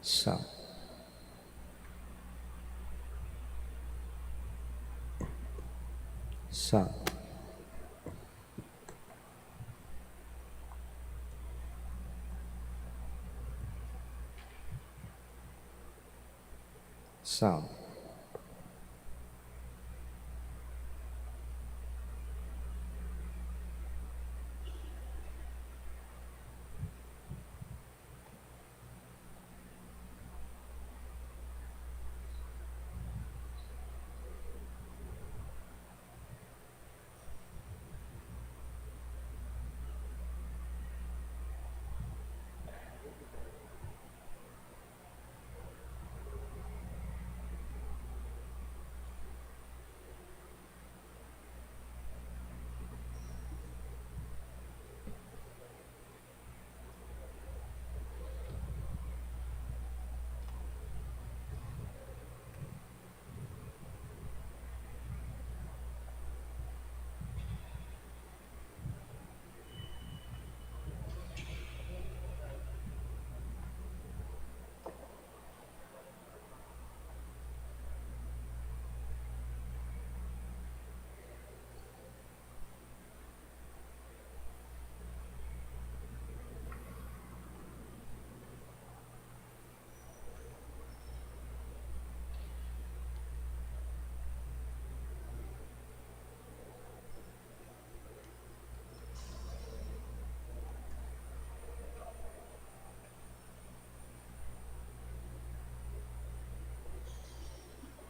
sa, sa, sound,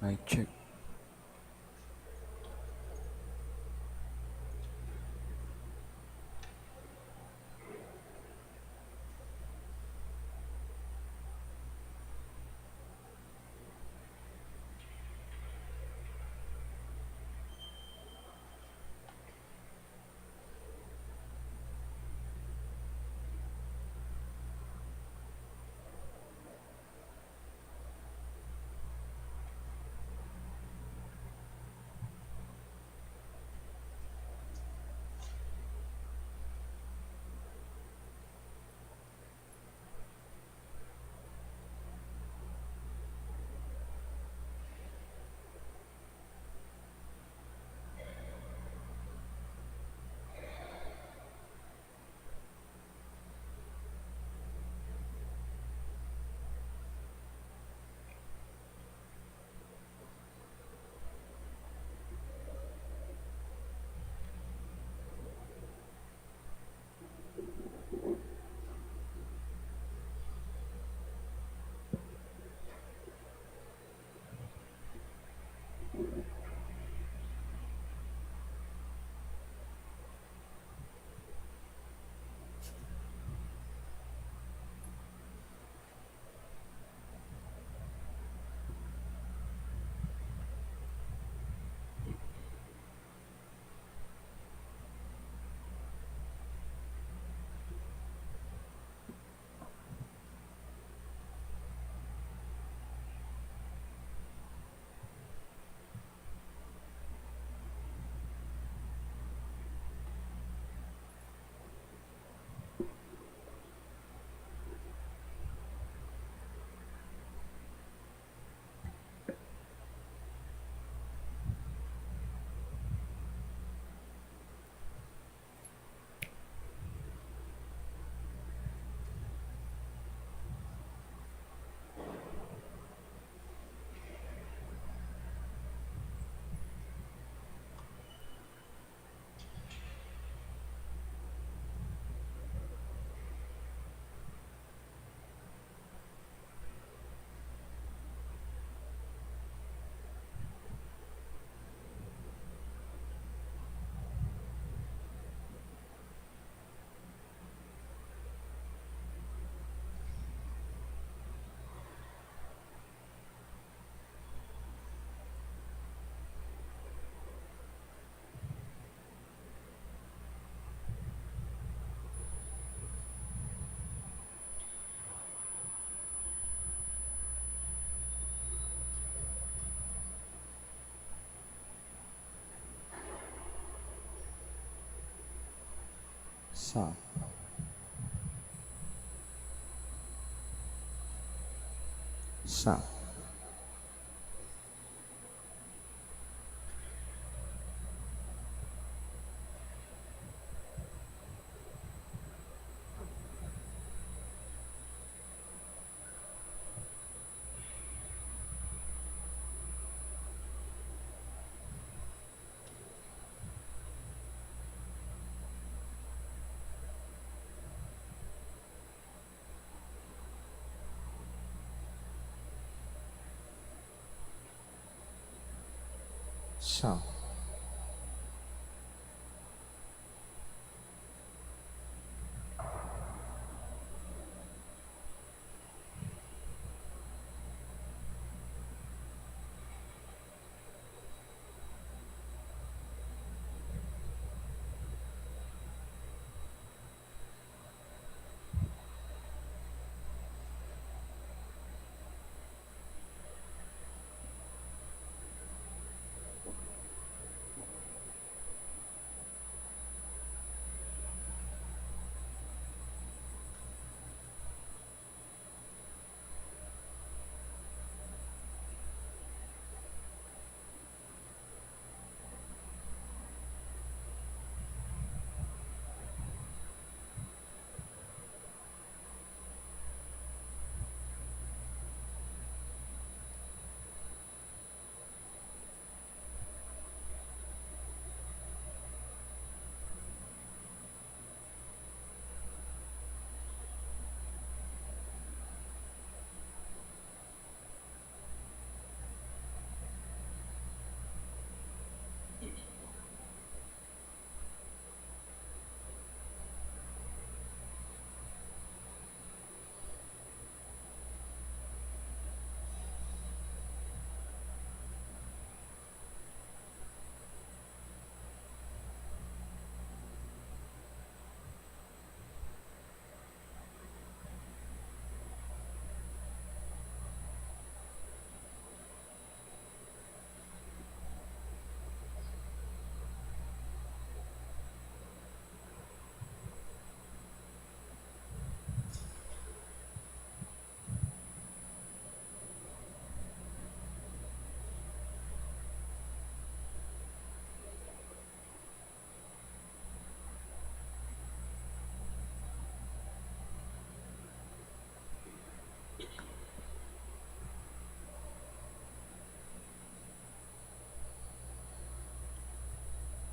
mic check. Sa, Sa. Sa.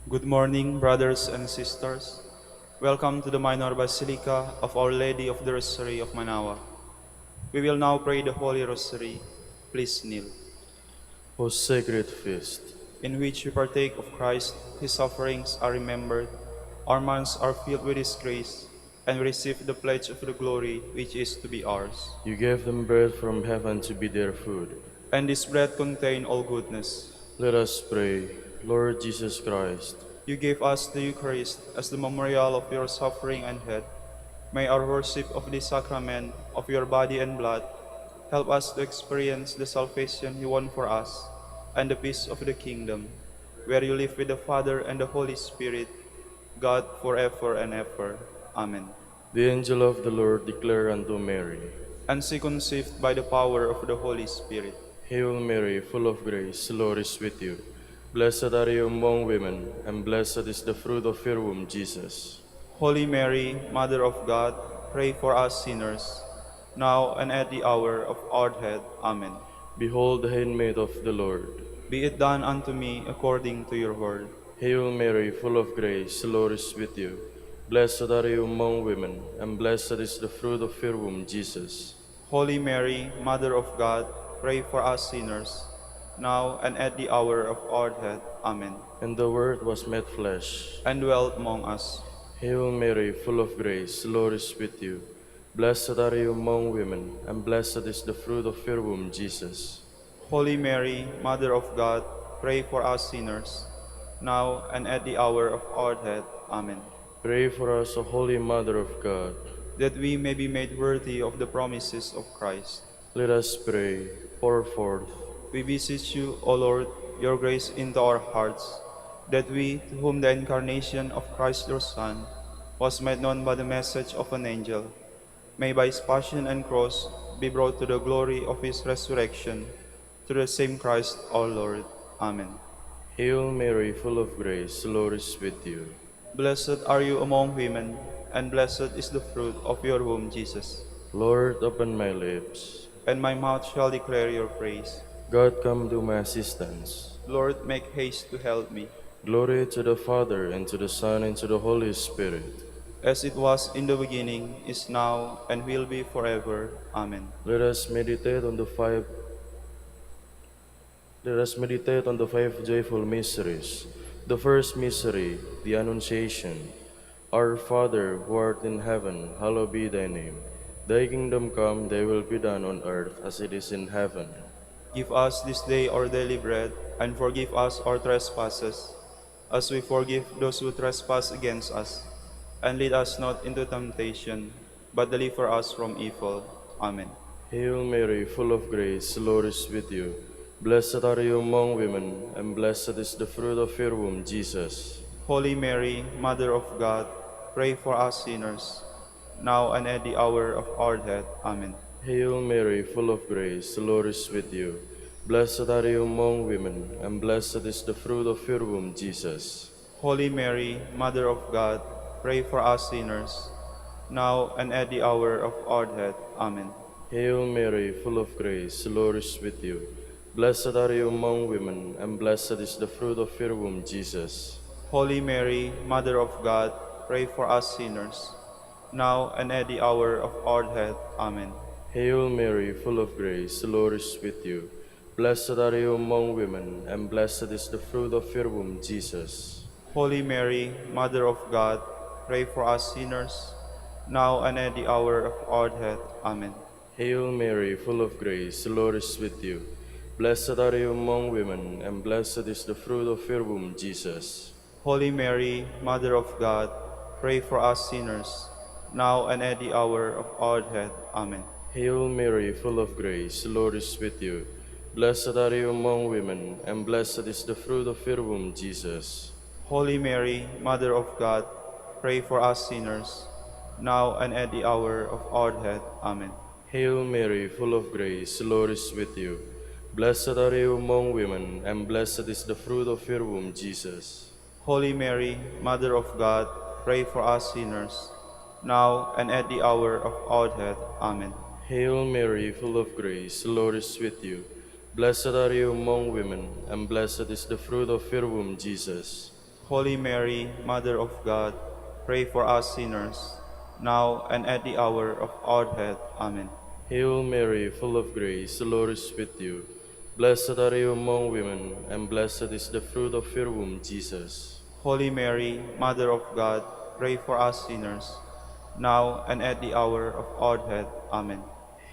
Good morning, brothers and sisters. Welcome to the Minor Basilica of Our Lady of the Rosary of Manaoag. We will now pray the Holy Rosary. Please kneel. O sacred feast, In which we partake of Christ, His sufferings are remembered, our minds are filled with His grace, and we receive the pledge of the glory which is to be ours. you gave them bread from heaven to be their food. And this bread contains all goodness. Let us pray. Lord Jesus Christ, You gave us the Eucharist as the memorial of your suffering and death. May our worship of this sacrament of your body and blood help us to experience the salvation you won for us and the peace of the kingdom, where you live with the Father and the Holy Spirit, God forever and ever. Amen. the angel of the Lord declared unto Mary, And she conceived by the power of the Holy Spirit. Hail Mary, full of grace, the Lord is with you. Blessed are you among women, and blessed is the fruit of your womb, Jesus. Holy Mary, Mother of God, pray for us sinners, now and at the hour of our death. Amen. Behold the handmaid of the Lord. Be it done unto me according to your word. Hail Mary, full of grace, the Lord is with you. Blessed are you among women, and blessed is the fruit of your womb, Jesus. Holy Mary, Mother of God, pray for us sinners, now and at the hour of our death. Amen. And the Word was made flesh, And dwelt among us. Hail Mary, full of grace, the Lord is with you. Blessed are you among women, and blessed is the fruit of your womb, Jesus. Holy Mary, Mother of God, pray for us sinners, now and at the hour of our death. Amen. Pray for us, O Holy Mother of God. That we may be made worthy of the promises of Christ. Let us pray. Pour forth. We beseech you, O Lord, your grace into our hearts, that we, to whom the incarnation of Christ your Son was made known by the message of an angel, may by his passion and cross be brought to the glory of his resurrection, through the same Christ our Lord. Amen. Hail Mary, full of grace, the Lord is with you. Blessed are you among women, and blessed is the fruit of your womb, Jesus. Lord, open my lips. And my mouth shall declare your praise. God, come to my assistance. Lord, make haste to help me. Glory to the Father, and to the Son, and to the Holy Spirit. As it was in the beginning, is now, and will be forever. Amen. Let us meditate on the five Let us meditate on the five joyful mysteries. The first mystery, the Annunciation. Our Father, who art in heaven, hallowed be thy name. Thy kingdom come, thy will be done on earth as it is in heaven. Give us this day our daily bread, and forgive us our trespasses, as we forgive those who trespass against us. And lead us not into temptation, but deliver us from evil. Amen. Hail Mary, full of grace, the Lord is with you. Blessed are you among women, and blessed is the fruit of your womb, Jesus. Holy Mary, Mother of God, pray for us sinners, now and at the hour of our death. Amen. Hail Mary, full of grace, the Lord is with you. Blessed are you among women, and blessed is the fruit of your womb, Jesus. Holy Mary, Mother of God, pray for us sinners, now and at the hour of our death. Amen. Hail Mary, full of grace, the Lord is with you. Blessed are you among women, and blessed is the fruit of your womb, Jesus. Holy Mary, Mother of God, pray for us sinners, now and at the hour of our death. Amen. Hail Mary, full of grace, the Lord is with you. Blessed are you among women, and blessed is the fruit of your womb, Jesus. Holy Mary, Mother of God, pray for us sinners, now and at the hour of our death. Amen. Hail Mary, full of grace, the Lord is with you. Blessed are you among women, and blessed is the fruit of your womb, Jesus. Holy Mary, Mother of God, pray for us sinners, now and at the hour of our death. Amen. Hail Mary, full of grace, the Lord is with you. Blessed are you among women, and blessed is the fruit of your womb, Jesus. Holy Mary, Mother of God, pray for us sinners, now and at the hour of our death. Amen. Hail Mary, full of grace, the Lord is with you. Blessed are you among women, and blessed is the fruit of your womb, Jesus. Holy Mary, Mother of God, pray for us sinners, now and at the hour of our death. Amen. Hail Mary, full of grace, the Lord is with you. Blessed are you among women, and blessed is the fruit of your womb, Jesus. Holy Mary, Mother of God, pray for us sinners, now and at the hour of our death. Amen. Hail Mary, full of grace, the Lord is with you. Blessed are you among women, and blessed is the fruit of your womb, Jesus. Holy Mary, Mother of God, pray for us sinners, now and at the hour of our death. Amen.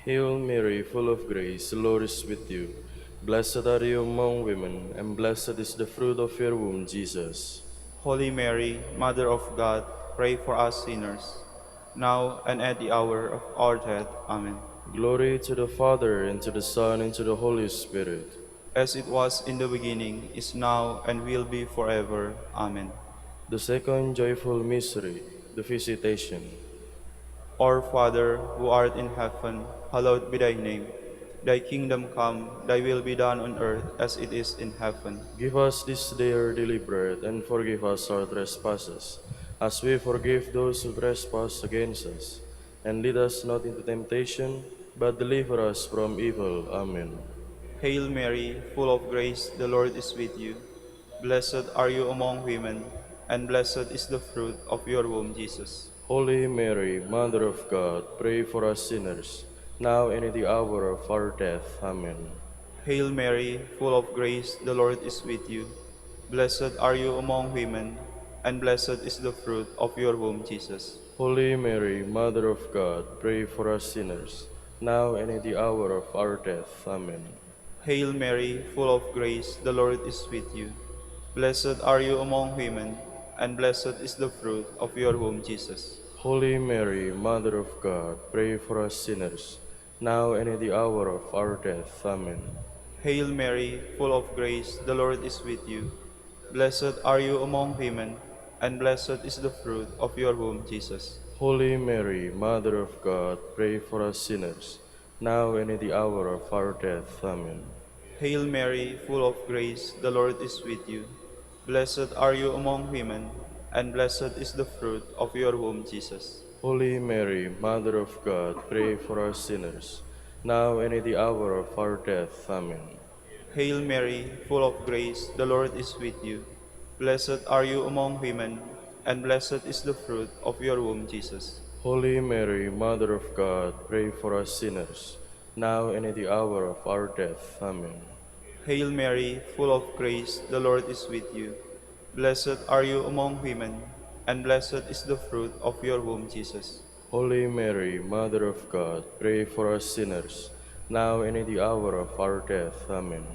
Hail Mary, full of grace, the Lord is with you. Blessed are you among women, and blessed is the fruit of your womb, Jesus. Holy Mary, Mother of God, pray for us sinners, now and at the hour of our death. Amen. Glory to the Father, and to the Son, and to the Holy Spirit. As it was in the beginning, is now, and will be forever. Amen. The second joyful mystery, the Visitation. Our Father, who art in heaven, hallowed be thy name. Thy kingdom come, thy will be done on earth as it is in heaven. Give us this day our daily bread, and forgive us our trespasses, as we forgive those who trespass against us. And lead us not into temptation, but deliver us from evil. Amen. Hail Mary, full of grace, the Lord is with you. Blessed are you among women, and blessed is the fruit of your womb, Jesus. Holy Mary, Mother of God, pray for us sinners, now and at the hour of our death. Amen. Hail Mary, full of grace, the Lord is with you. Blessed are you among women, and blessed is the fruit of your womb, Jesus. Holy Mary, Mother of God, pray for us sinners, now and at the hour of our death. Amen. Hail Mary, full of grace, the Lord is with you. Blessed are you among women, and blessed is the fruit of your womb, Jesus. Holy Mary, Mother of God, pray for us sinners, now and at the hour of our death. Amen. Hail Mary, full of grace, the Lord is with you. Blessed are you among women, and blessed is the fruit of your womb, Jesus. Holy Mary, Mother of God, pray for us sinners, now and at the hour of our death. Amen. Hail Mary, full of grace, the Lord is with you. Blessed are you among women, and blessed is the fruit of your womb, Jesus. Holy Mary, Mother of God, pray for us sinners, now and at the hour of our death. Amen. Hail Mary, full of grace, the Lord is with you. Blessed are you among women, and blessed is the fruit of your womb, Jesus. Holy Mary, Mother of God, pray for us sinners, now and at the hour of our death. Amen. Hail Mary, full of grace, the Lord is with you. Blessed are you among women, and blessed is the fruit of your womb, Jesus. Holy Mary, Mother of God, pray for us sinners, now and at the hour of our death. Amen.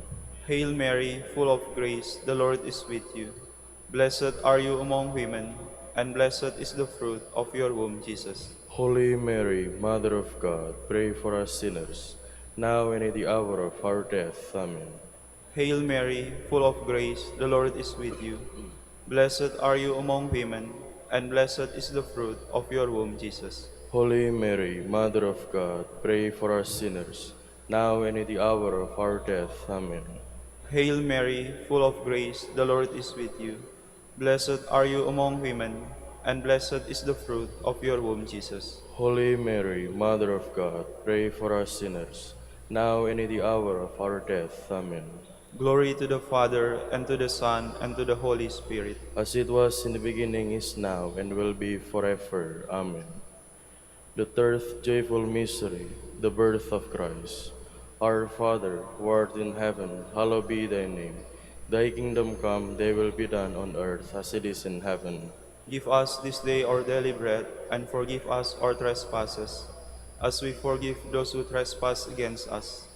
Hail Mary, full of grace, the Lord is with you. Blessed are you among women, and blessed is the fruit of your womb, Jesus. Holy Mary, Mother of God, pray for us sinners, now and at the hour of our death. Amen. Hail Mary, full of grace, the Lord is with you. Blessed are you among women, and blessed is the fruit of your womb, Jesus. Holy Mary, Mother of God, pray for us sinners, now and at the hour of our death. Amen. Hail Mary, full of grace, the Lord is with you. Blessed are you among women, and blessed is the fruit of your womb, Jesus. Holy Mary, Mother of God, pray for us sinners, now and at the hour of our death. Amen. Glory to the Father, and to the Son, and to the Holy Spirit. As it was in the beginning, is now, and will be forever. Amen. The third joyful mystery, the birth of Christ. Our Father, who art in heaven, hallowed be thy name. Thy kingdom come, thy will be done on earth as it is in heaven. Give us this day our daily bread, and forgive us our trespasses, as we forgive those who trespass against us.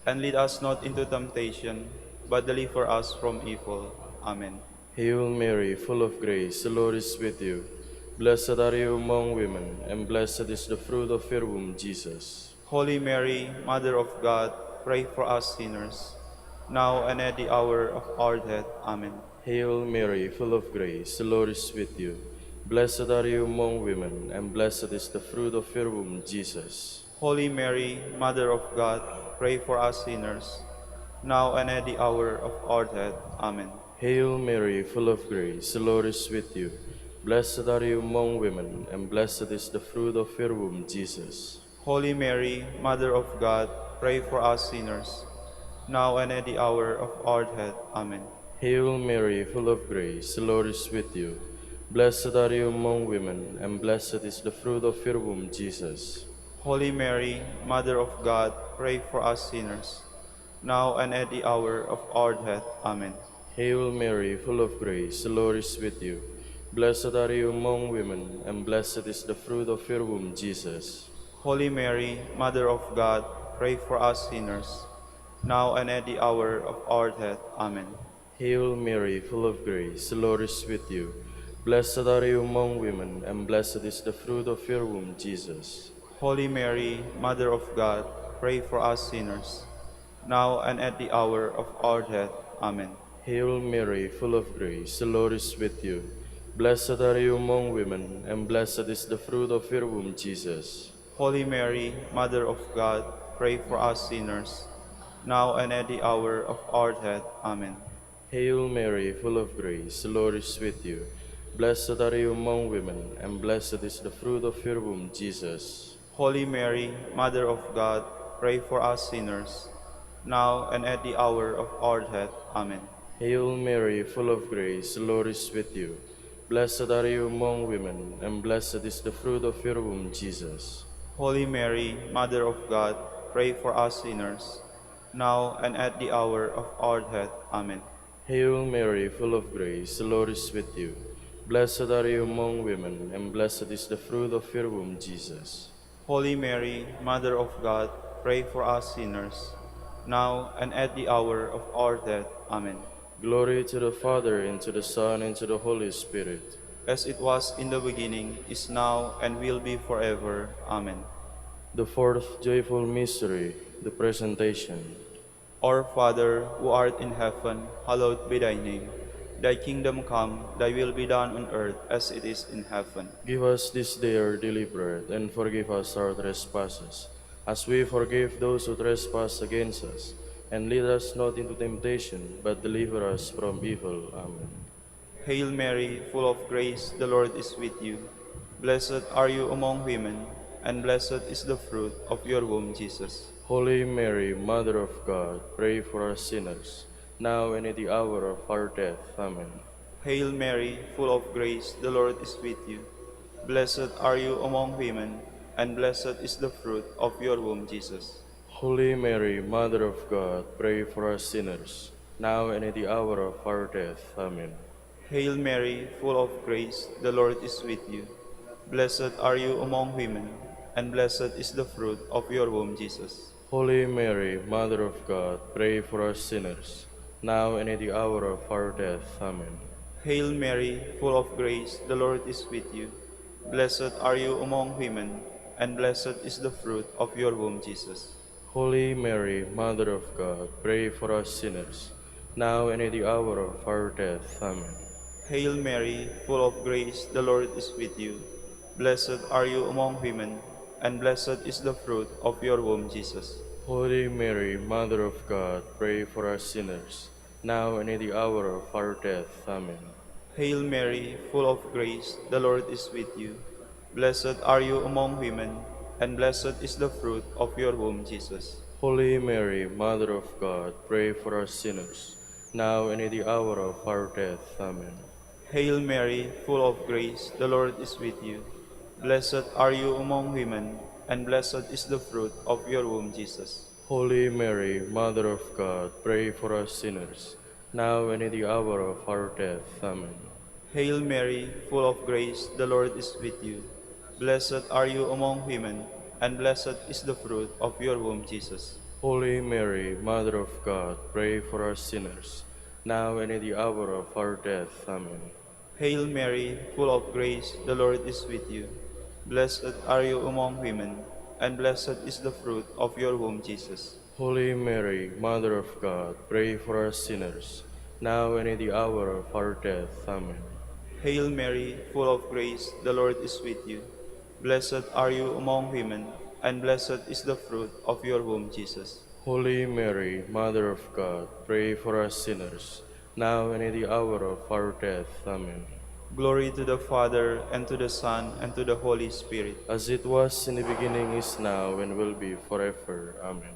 And lead us not into temptation, but deliver us from evil. Amen. Hail Mary, full of grace, the Lord is with you. Blessed are you among women, and blessed is the fruit of your womb, Jesus. Holy Mary, Mother of God, pray for us sinners, now and at the hour of our death. Amen. Hail Mary, full of grace, the Lord is with you. Blessed are you among women, and blessed is the fruit of your womb, Jesus. Holy Mary, Mother of God, pray for us sinners, now and at the hour of our death. Amen. Hail Mary, full of grace, the Lord is with you. Blessed are you among women, and blessed is the fruit of your womb, Jesus. Holy Mary, Mother of God, pray for us sinners, now and at the hour of our death. Amen. Hail Mary, full of grace, the Lord is with you. Blessed are you among women, and blessed is the fruit of your womb, Jesus. Holy Mary, Mother of God, pray for us sinners, now and at the hour of our death. Amen. Hail Mary, full of grace, the Lord is with you. Blessed are you among women, and blessed is the fruit of your womb, Jesus. Holy Mary, Mother of God, pray for us sinners, now and at the hour of our death. Amen. Hail Mary, full of grace, the Lord is with you. Blessed are you among women, and blessed is the fruit of your womb, Jesus. Holy Mary, Mother of God, pray for us sinners, now and at the hour of our death. Amen. Hail Mary, full of grace, the Lord is with you. Blessed are you among women, and blessed is the fruit of your womb, Jesus. Holy Mary, Mother of God, pray for us sinners, now and at the hour of our death. Amen. Hail Mary, full of grace, the Lord is with you. Blessed are you among women, and blessed is the fruit of your womb, Jesus. Holy Mary, Mother of God, pray for us sinners, now and at the hour of our death. Amen. Hail Mary, full of grace, the Lord is with you. Blessed are you among women, and blessed is the fruit of your womb, Jesus. Holy Mary, Mother of God, pray for us sinners, now and at the hour of our death. Amen. Hail Mary, full of grace, the Lord is with you. Blessed are you among women, and blessed is the fruit of your womb, Jesus. Holy Mary, Mother of God, pray for us sinners, now and at the hour of our death. Amen. Glory to the Father, and to the Son, and to the Holy Spirit. As it was in the beginning, is now, and will be forever. Amen. The fourth joyful mystery, the Presentation. Our Father, who art in heaven, hallowed be thy name. Thy kingdom come, thy will be done on earth as it is in heaven. Give us this day our daily bread, and forgive us our trespasses, as we forgive those who trespass against us. And lead us not into temptation, but deliver us from evil. Amen. Hail Mary, full of grace, the Lord is with you. Blessed are you among women, and blessed is the fruit of your womb, Jesus. Holy Mary, Mother of God, pray for us sinners, now and at the hour of our death. Amen. Hail Mary, full of grace, the Lord is with you. Blessed are you among women, and blessed is the fruit of your womb, Jesus. Holy Mary, Mother of God, pray for us sinners, now and at the hour of our death. Amen. Hail Mary, full of grace, the Lord is with you. Blessed are you among women, and blessed is the fruit of your womb, Jesus. Holy Mary, Mother of God, pray for us sinners, now and at the hour of our death. Amen. Hail Mary, full of grace, the Lord is with you. Blessed are you among women, and blessed is the fruit of your womb, Jesus. Holy Mary, Mother of God, pray for us sinners, now and at the hour of our death. Amen. Hail Mary, full of grace, the Lord is with you. Blessed are you among women, and blessed is the fruit of your womb, Jesus. Holy Mary, Mother of God, pray for us sinners, now and at the hour of our death. Amen. Hail Mary, full of grace, the Lord is with you. Blessed are you among women, and blessed is the fruit of your womb, Jesus. Holy Mary, Mother of God, pray for us sinners, now and at the hour of our death. Amen. Hail Mary, full of grace, the Lord is with you. Blessed are you among women, and blessed is the fruit of your womb, Jesus. Holy Mary, Mother of God, pray for us sinners, now and at the hour of our death. Amen. Hail Mary, full of grace, the Lord is with you. Blessed are you among women, and blessed is the fruit of your womb, Jesus. Holy Mary, Mother of God, pray for us sinners, now and at the hour of our death. Amen. Hail Mary, full of grace, the Lord is with you. Blessed are you among women, and blessed is the fruit of your womb, Jesus. Holy Mary, Mother of God, pray for us sinners, now and at the hour of our death. Amen. Hail Mary, full of grace, the Lord is with you. Blessed are you among women, and blessed is the fruit of your womb, Jesus. Holy Mary, Mother of God, pray for us sinners, now and at the hour of our death. Amen. Glory to the Father, and to the Son, and to the Holy Spirit. As it was in the beginning, is now, and will be forever. Amen.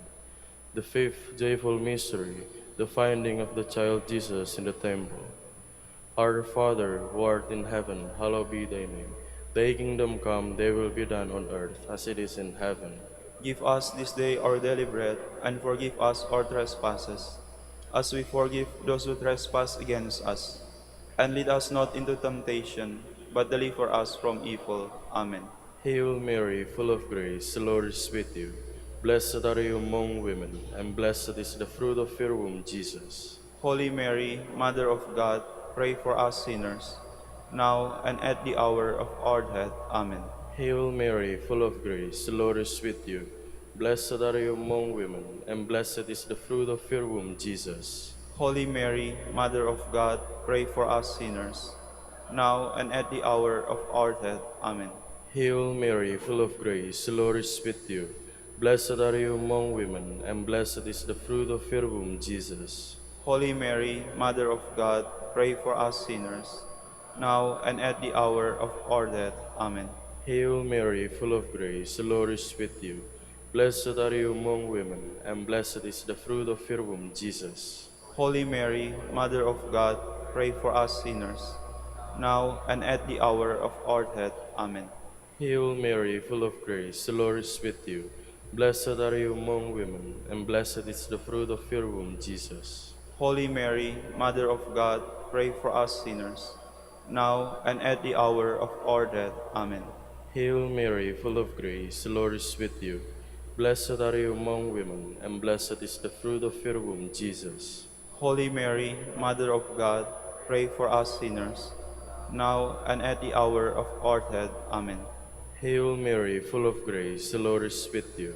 The fifth joyful mystery, the finding of the child Jesus in the temple. Our Father, who art in heaven, hallowed be thy name. Thy kingdom come, thy will be done on earth as it is in heaven. Give us this day our daily bread, and forgive us our trespasses, as we forgive those who trespass against us. And lead us not into temptation, but deliver us from evil. Amen. Hail Mary, full of grace, the Lord is with you. Blessed are you among women, and blessed is the fruit of your womb, Jesus. Holy Mary, Mother of God, pray for us sinners, now and at the hour of our death. Amen. Hail Mary, full of grace, the Lord is with you. Blessed are you among women, and blessed is the fruit of your womb, Jesus. Holy Mary, Mother of God, pray for us sinners, now and at the hour of our death. Amen. Hail Mary, full of grace, the Lord is with you. Blessed are you among women, and blessed is the fruit of your womb, Jesus. Holy Mary, Mother of God, pray for us sinners, now and at the hour of our death. Amen. Hail Mary, full of grace, the Lord is with you. Blessed are you among women, and blessed is the fruit of your womb, Jesus. Holy Mary, Mother of God, pray for us sinners, now and at the hour of our death. Amen. Hail Mary, full of grace, the Lord is with you. Blessed are you among women, and blessed is the fruit of your womb, Jesus. Holy Mary, Mother of God, pray for us sinners, now and at the hour of our death. Amen. Hail Mary, full of grace, the Lord is with you. Blessed are you among women, and blessed is the fruit of your womb, Jesus. Holy Mary, Mother of God, pray for us sinners, now and at the hour of our death. Amen. Hail Mary, full of grace, the Lord is with you.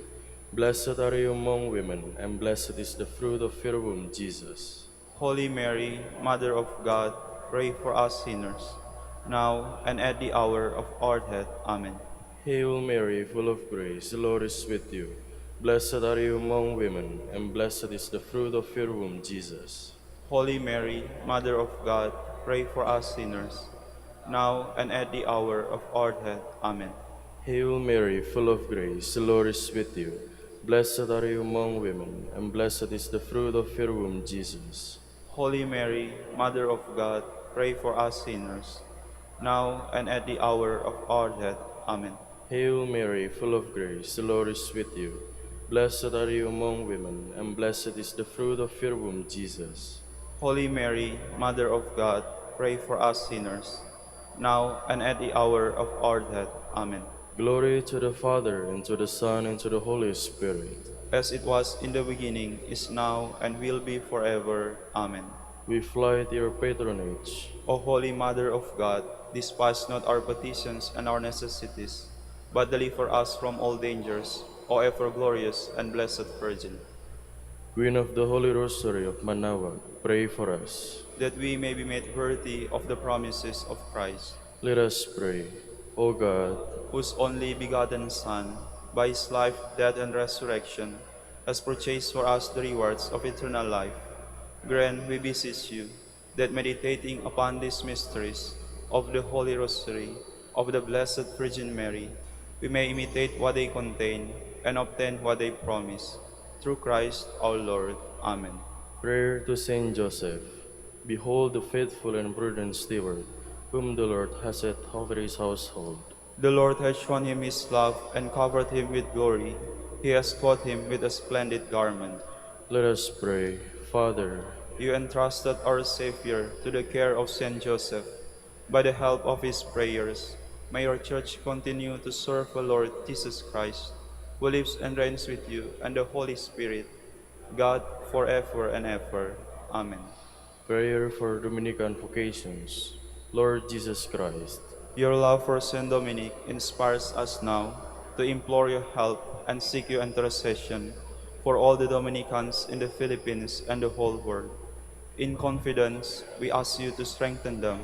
Blessed are you among women, and blessed is the fruit of your womb, Jesus. Holy Mary, Mother of God, pray for us sinners, now and at the hour of our death. Amen. Hail Mary, full of grace, the Lord is with you. Blessed are you among women, and blessed is the fruit of your womb, Jesus. Holy Mary, Mother of God, pray for us sinners, now and at the hour of our death. Amen. Hail Mary, full of grace, the Lord is with you. Blessed are you among women, and blessed is the fruit of your womb, Jesus. Holy Mary, Mother of God, pray for us sinners, now and at the hour of our death. Amen. Hail Mary, full of grace, the Lord is with you. Blessed are you among women, and blessed is the fruit of your womb, Jesus. Holy Mary, Mother of God, pray for us sinners, now and at the hour of our death. Amen. Glory to the Father, and to the Son, and to the Holy Spirit. As it was in the beginning, is now, and will be forever. Amen. We fly to your patronage. O Holy Mother of God, despise not our petitions and our necessities, but deliver us from all dangers, O ever glorious and blessed Virgin, Queen of the Holy Rosary of Manaoag, pray for us. that we may be made worthy of the promises of Christ, Let us pray. O God, whose only begotten Son, by his life, death, and resurrection, has purchased for us the rewards of eternal life, grant, we beseech you, that meditating upon these mysteries of the Holy Rosary of the Blessed Virgin Mary, we may imitate what they contain and obtain what they promise. Through Christ our Lord. Amen. prayer to Saint Joseph. Behold the faithful and prudent steward, whom the Lord has set over his household. The Lord has shown him his love and covered him with glory. He has clothed him with a splendid garment. Let us pray. Father, You entrusted our Savior to the care of Saint Joseph. By the help of his prayers, may your Church continue to serve the Lord Jesus Christ, who lives and reigns with you and the Holy Spirit, God, forever and ever. Amen. prayer for Dominican vocations. Lord Jesus Christ, Your love for Saint Dominic inspires us now to implore your help and seek your intercession for all the Dominicans in the Philippines and the whole world. In confidence, we ask you to strengthen them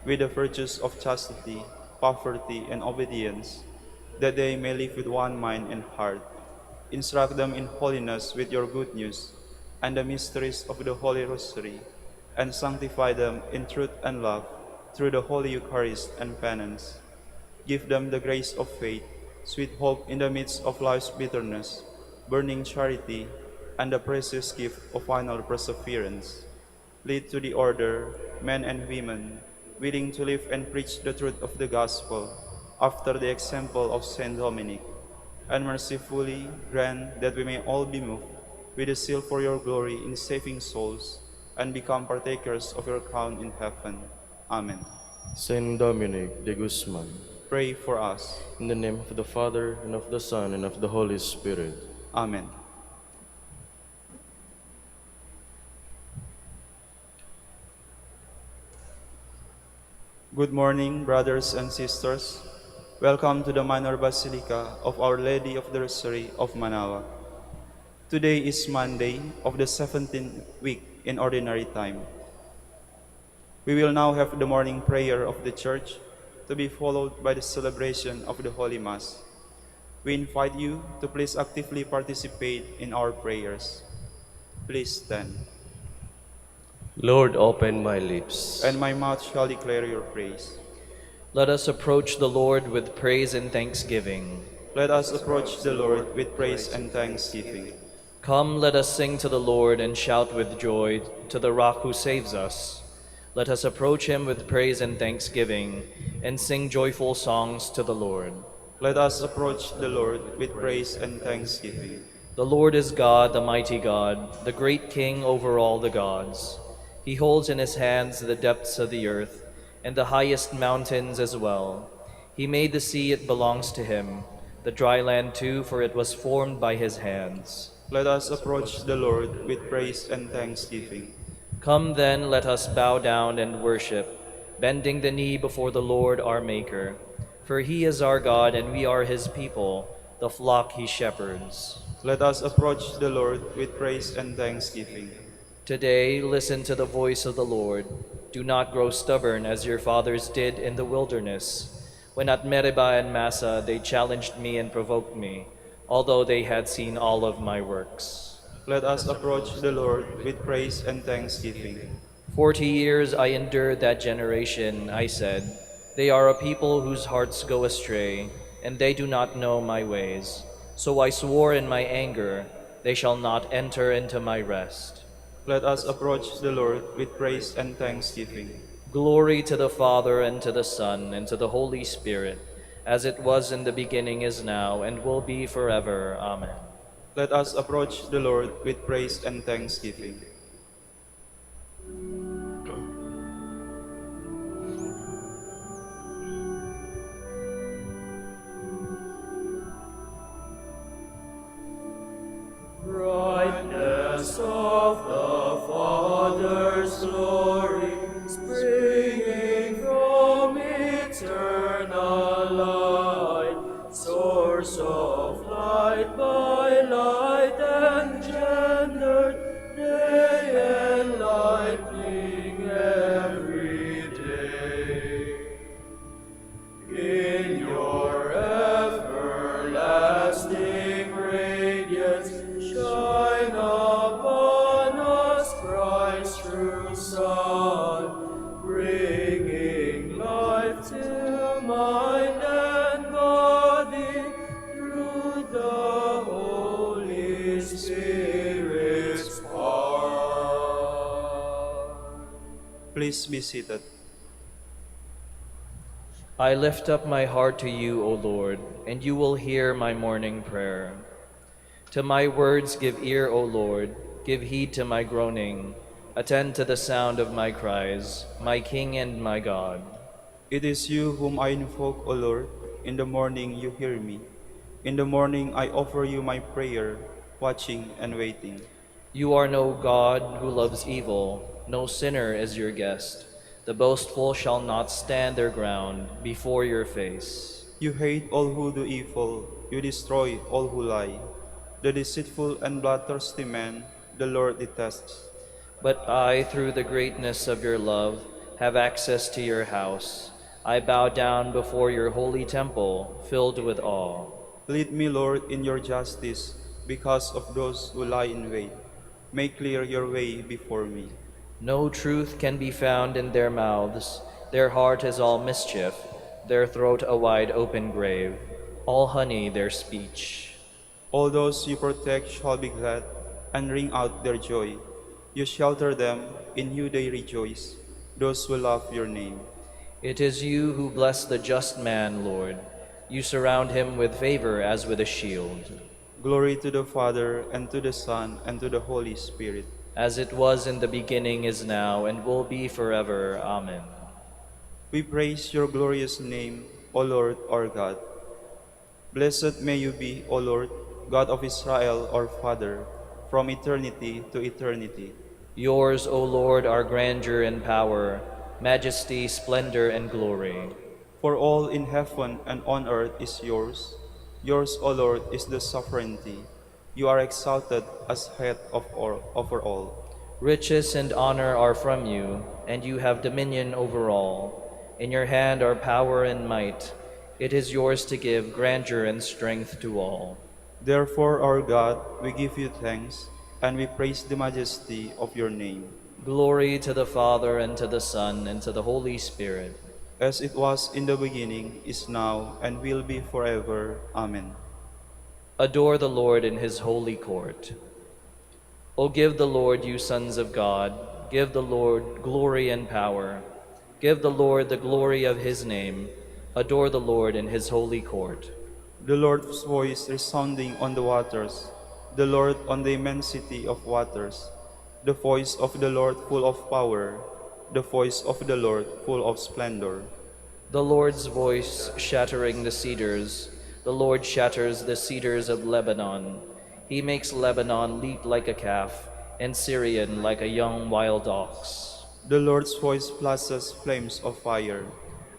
with the virtues of chastity, poverty, and obedience, that they may live with one mind and heart. Instruct them in holiness with your good news and the mysteries of the Holy Rosary, and sanctify them in truth and love through the Holy Eucharist and penance. Give them the grace of faith, sweet hope in the midst of life's bitterness, burning charity, and the precious gift of final perseverance. Lead to the order men and women willing to live and preach the truth of the gospel after the example of Saint Dominic, and mercifully grant that we may all be moved with a zeal for your glory in saving souls and become partakers of your crown in heaven. Amen. Saint Dominic de Guzman, Pray for us. in the name of the Father, and of the Son, and of the Holy Spirit. Amen. Good morning, brothers and sisters. Welcome to the Minor Basilica of Our Lady of the Rosary of Manaoag. Today is Monday of the 17th week in Ordinary Time. We will now have the morning prayer of the Church, to be followed by the celebration of the Holy Mass. We invite you to please actively participate in our prayers. Please stand. Lord, open my lips. And my mouth shall declare your praise. Let us approach the Lord with praise and thanksgiving. Let us approach the Lord with praise and thanksgiving. Come, let us sing to the Lord and shout with joy to the Rock who saves us. Let us approach him with praise and thanksgiving and sing joyful songs to the Lord. Let us approach the Lord with praise and thanksgiving. The Lord is God, the mighty God, the great King over all the gods. He holds in his hands the depths of the earth and the highest mountains as well. He made the sea, it belongs to him, the dry land too, for it was formed by his hands. Let us approach the Lord with praise and thanksgiving. Come then, let us bow down and worship, bending the knee before the Lord our Maker. For he is our God, and we are his people, the flock he shepherds. Let us approach the Lord with praise and thanksgiving. Today, listen to the voice of the Lord. Do not grow stubborn as your fathers did in the wilderness, when at Meribah and Massa they challenged me and provoked me, although they had seen all of my works. Let us approach the Lord with praise and thanksgiving. 40 years I endured that generation, I said, they are a people whose hearts go astray, and they do not know my ways. So I swore in my anger, they shall not enter into my rest. Let us approach the Lord with praise and thanksgiving. Glory to the Father, and to the Son, and to the Holy Spirit, as it was in the beginning, is now, and will be forever. Amen. Let us approach the Lord with praise and thanksgiving. Brightness of the Father's glory, springing from eternal light, source of light by light engendered, day enlightening every day. In your everlasting radiance, shine upon us, Christ's true Son, bringing life to mind and body through the Holy Spirit's power. Please be seated. I lift up my heart to you, O Lord, and you will hear my morning prayer. To my words give ear, O Lord, give heed to my groaning. Attend to the sound of my cries, my King and my God. It is you whom I invoke, O Lord. In the morning you hear me. In the morning I offer you my prayer, watching and waiting. You are no God who loves evil, no sinner is your guest. The boastful shall not stand their ground before your face. You hate all who do evil, you destroy all who lie. The deceitful and bloodthirsty man the Lord detests. But I, through the greatness of your love, have access to your house. I bow down before your holy temple, filled with awe. Lead me, Lord, in your justice, because of those who lie in wait. Make clear your way before me. No truth can be found in their mouths. Their heart is all mischief, their throat a wide open grave, all honey their speech. All those you protect shall be glad and ring out their joy. You shelter them, in you they rejoice, those who love your name. It is you who bless the just man, Lord. You surround him with favor as with a shield. Glory to the Father, and to the Son, and to the Holy Spirit. As it was in the beginning, is now, and will be forever. Amen. We praise your glorious name, O Lord our God. Blessed may you be, O Lord, God of Israel, our Father, from eternity to eternity. Yours, O Lord, are grandeur and power, majesty, splendor, and glory. For all in heaven and on earth is yours. Yours, O Lord, is the sovereignty. You are exalted as head of all, over all. Riches and honor are from you, and you have dominion over all. In your hand are power and might. It is yours to give grandeur and strength to all. Therefore, our God, we give you thanks, and we praise the majesty of your name. Glory to the Father, and to the Son, and to the Holy Spirit. As it was in the beginning, is now, and will be forever. Amen. Adore the Lord in his holy court. O give the Lord, you sons of God, give the Lord glory and power. Give the Lord the glory of his name. Adore the Lord in his holy court. The Lord's voice resounding on the waters, the Lord on the immensity of waters, the voice of the Lord full of power, the voice of the Lord full of splendor. The Lord's voice shattering the cedars. The Lord shatters the cedars of Lebanon. He makes Lebanon leap like a calf, and Syrian like a young wild ox. The Lord's voice flashes flames of fire.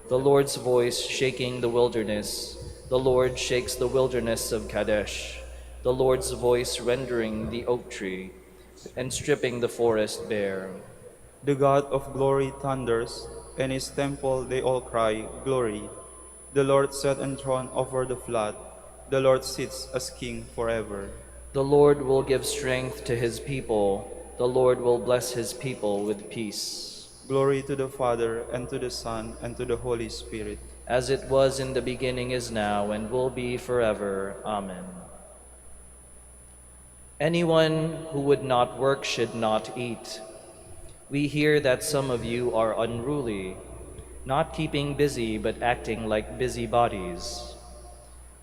The Lord's voice shaking the wilderness. The Lord shakes the wilderness of Kadesh. The Lord's voice rendering the oak tree and stripping the forest bare. The God of glory thunders, and his temple they all cry, Glory. The Lord set enthroned over the flood. The Lord sits as King forever. The Lord will give strength to his people. The Lord will bless his people with peace. Glory to the Father, and to the Son, and to the Holy Spirit. As it was in the beginning, is now, and will be forever. Amen. Anyone who would not work should not eat. We hear that some of you are unruly, not keeping busy but acting like busybodies.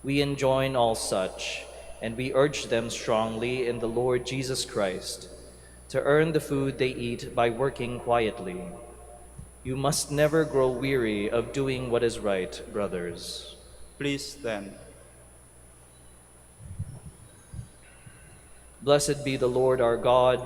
We enjoin all such, and we urge them strongly in the Lord Jesus Christ to earn the food they eat by working quietly. You must never grow weary of doing what is right, brothers. Please stand. Blessed be the Lord our God,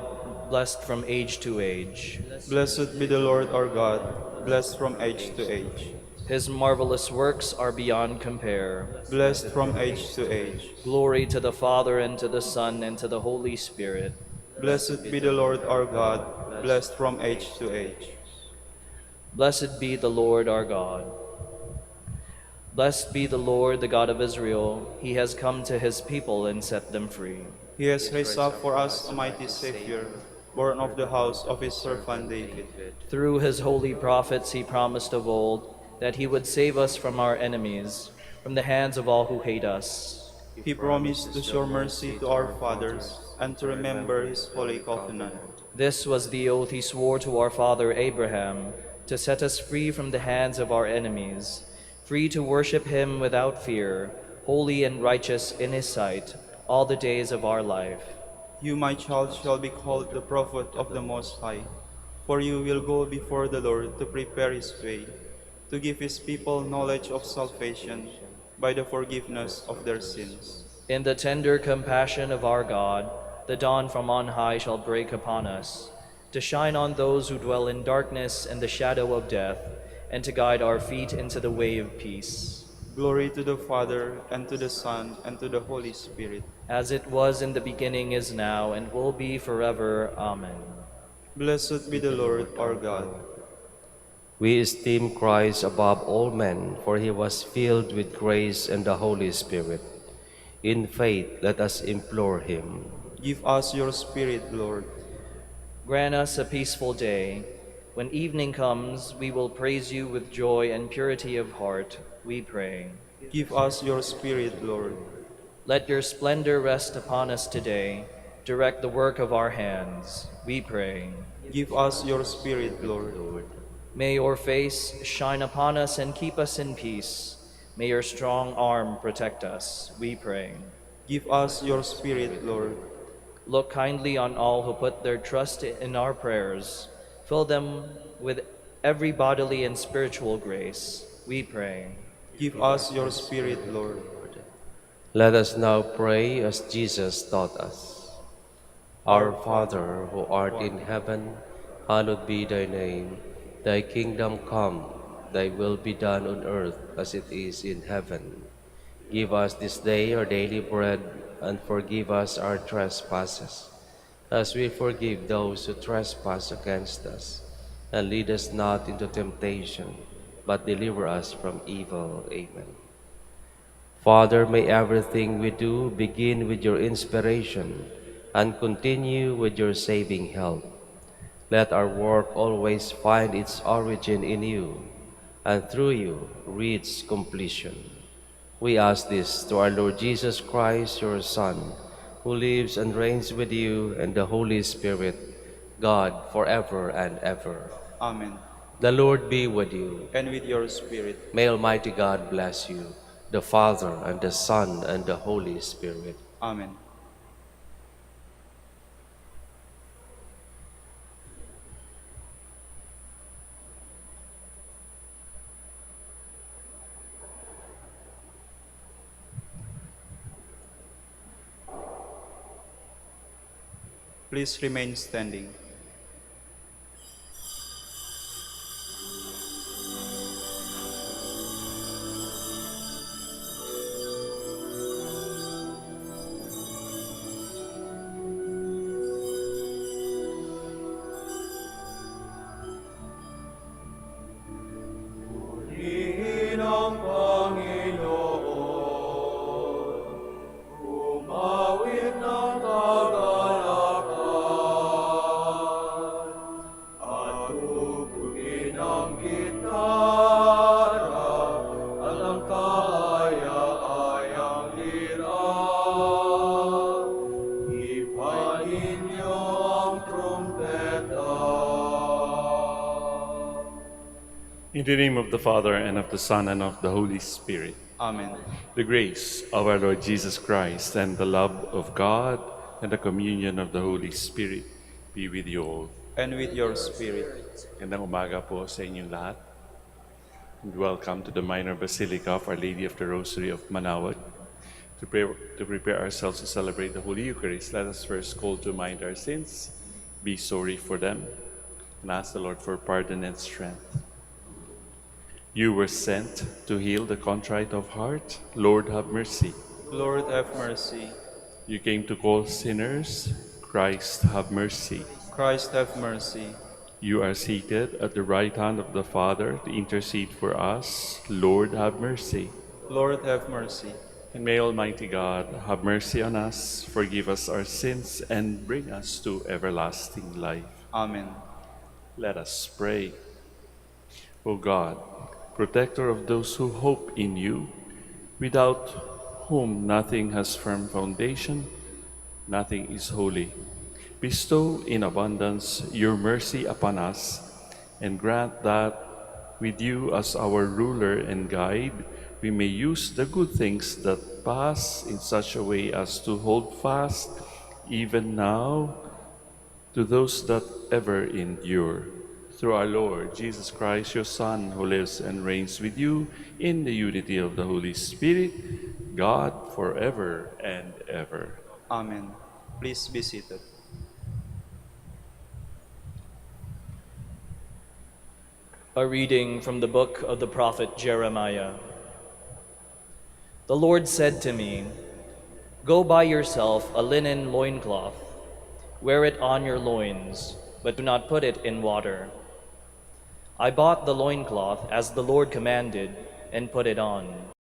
blessed from age to age. Blessed be the Lord our God, blessed from age to age. His marvelous works are beyond compare. Blessed from age to age. Glory to the Father, and to the Son, and to the Holy Spirit. Blessed be the Lord our God, blessed from age to age. Blessed be the Lord our God. Blessed be the Lord, the God of Israel. He has come to his people and set them free. He has raised up for us a mighty Savior, born of the house of his servant David. Through his holy prophets he promised of old that he would save us from our enemies, from the hands of all who hate us. He promised to show mercy to our fathers and to remember his holy covenant. This was the oath he swore to our father Abraham, to set us free from the hands of our enemies, free to worship him without fear, holy and righteous in his sight, all the days of our life. You, my child, shall be called the prophet of the Most High, for you will go before the Lord to prepare his way, to give his people knowledge of salvation by the forgiveness of their sins. In the tender compassion of our God, the dawn from on high shall break upon us, to shine on those who dwell in darkness and the shadow of death, and to guide our feet into the way of peace. Glory to the Father, and to the Son, and to the Holy Spirit. As it was in the beginning, is now, and will be forever. Amen. Blessed be the Lord our God. We esteem Christ above all men, for he was filled with grace and the Holy Spirit. In faith, let us implore him. Give us your Spirit, Lord. Grant us a peaceful day. When evening comes, we will praise you with joy and purity of heart, we pray. Give us your Spirit, Lord. Let your splendor rest upon us today. Direct the work of our hands, we pray. Give us your Spirit, Lord. May your face shine upon us and keep us in peace. May your strong arm protect us, we pray. Give us your Spirit, Lord. Look kindly on all who put their trust in our prayers. Fill them with every bodily and spiritual grace, we pray. Give us your Spirit, Lord. Let us now pray as Jesus taught us. Our Father, who art in heaven, hallowed be thy name. Thy kingdom come, thy will be done on earth as it is in heaven. Give us this day our daily bread, and forgive us our trespasses, as we forgive those who trespass against us. And lead us not into temptation, but deliver us from evil. Amen. Father, may everything we do begin with your inspiration and continue with your saving help. Let our work always find its origin in you, and through you reach completion. We ask this through our Lord Jesus Christ, your Son, who lives and reigns with you and the Holy Spirit, God, forever and ever. Amen. The Lord be with you. And with your Spirit. May Almighty God bless you, the Father, and the Son, and the Holy Spirit. Amen. Please remain standing. Purihin ang Panginoon, Hugugin ang gitara at ang kaaya-ayang lira. Ipanin niyo ang trumpeta. In the name of the Father, and of the Son, and of the Holy Spirit. Amen. The grace of our Lord Jesus Christ, and the love of God, and the communion of the Holy Spirit be with you all. And with your spirit. Gandang umaga po sa inyong lahat. And welcome to the Minor Basilica of Our Lady of the Rosary of Manaoag. To prepare ourselves to celebrate the Holy Eucharist, let us first call to mind our sins, be sorry for them, and ask the Lord for pardon and strength. You were sent to heal the contrite of heart. Lord, have mercy. Lord, have mercy. You came to call sinners. Christ, have mercy. Christ, have mercy. You are seated at the right hand of the Father to intercede for us. Lord, have mercy. Lord, have mercy. And may Almighty God have mercy on us, forgive us our sins, and bring us to everlasting life. Amen. Let us pray. O God, protector of those who hope in you, without whom nothing has firm foundation, nothing is holy. Bestow in abundance your mercy upon us, and grant that, with you as our ruler and guide, we may use the good things that pass in such a way as to hold fast, even now, to those that ever endure. Through our Lord Jesus Christ, your Son, who lives and reigns with you in the unity of the Holy Spirit, God, forever and ever. Amen. Please be seated. A reading from the book of the prophet Jeremiah. The Lord said to me, "Go buy yourself a linen loincloth, wear it on your loins, but do not put it in water." I bought the loincloth as the Lord commanded and put it on.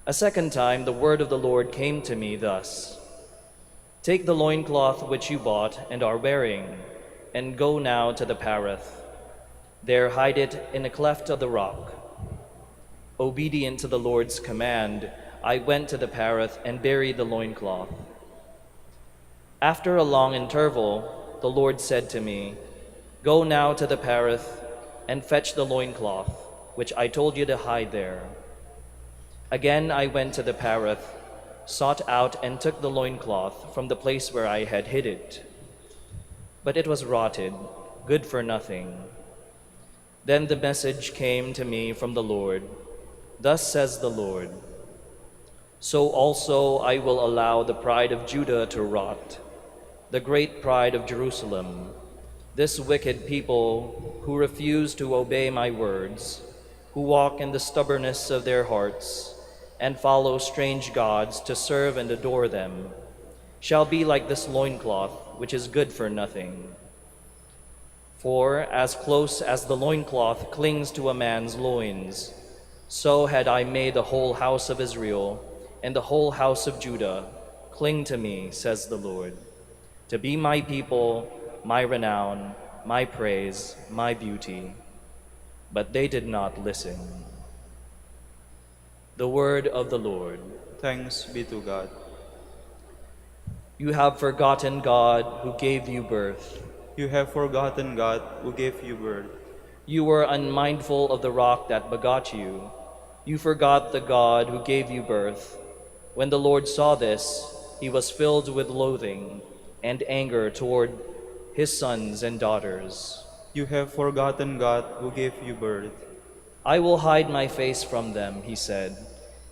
A second time the word of the Lord came to me thus: "Take the loincloth which you bought and are wearing, and go now to the Pareth. There hide it in a cleft of the rock." Obedient to the Lord's command, I went to the Pareth and buried the loincloth. After a long interval, the Lord said to me, "Go now to the Pareth and fetch the loincloth, which I told you to hide there." Again I went to the Pareth, sought out and took the loincloth from the place where I had hid it. But it was rotted, good for nothing. Then the message came to me from the Lord: "Thus says the Lord, so also I will allow the pride of Judah to rot, the great pride of Jerusalem, this wicked people who refuse to obey my words, who walk in the stubbornness of their hearts, and follow strange gods to serve and adore them, shall be like this loincloth, which is good for nothing. For as close as the loincloth clings to a man's loins, so had I made the whole house of Israel and the whole house of Judah cling to me, says the Lord, to be my people, my renown, my praise, my beauty. But they did not listen." The word of the Lord. Thanks be to God. You have forgotten God who gave you birth. You have forgotten God who gave you birth. You were unmindful of the rock that begot you. You forgot the God who gave you birth. When the Lord saw this, he was filled with loathing and anger toward his sons and daughters. You have forgotten God who gave you birth. "I will hide my face from them," he said,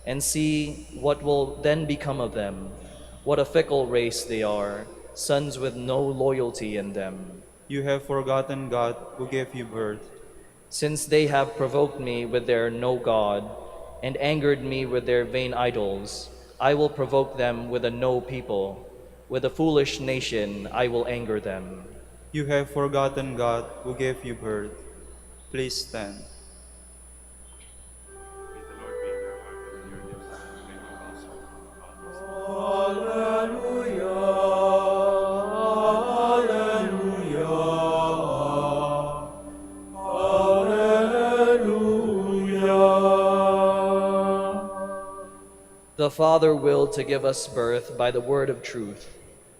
"and see what will then become of them. What a fickle race they are, sons with no loyalty in them. You have forgotten God who gave you birth. Since they have provoked me with their no God and angered me with their vain idols, I will provoke them with a no people. With a foolish nation I will anger them." You have forgotten God who gave you birth. Please stand. Alleluia, alleluia. The Father willed to give us birth by the word of truth,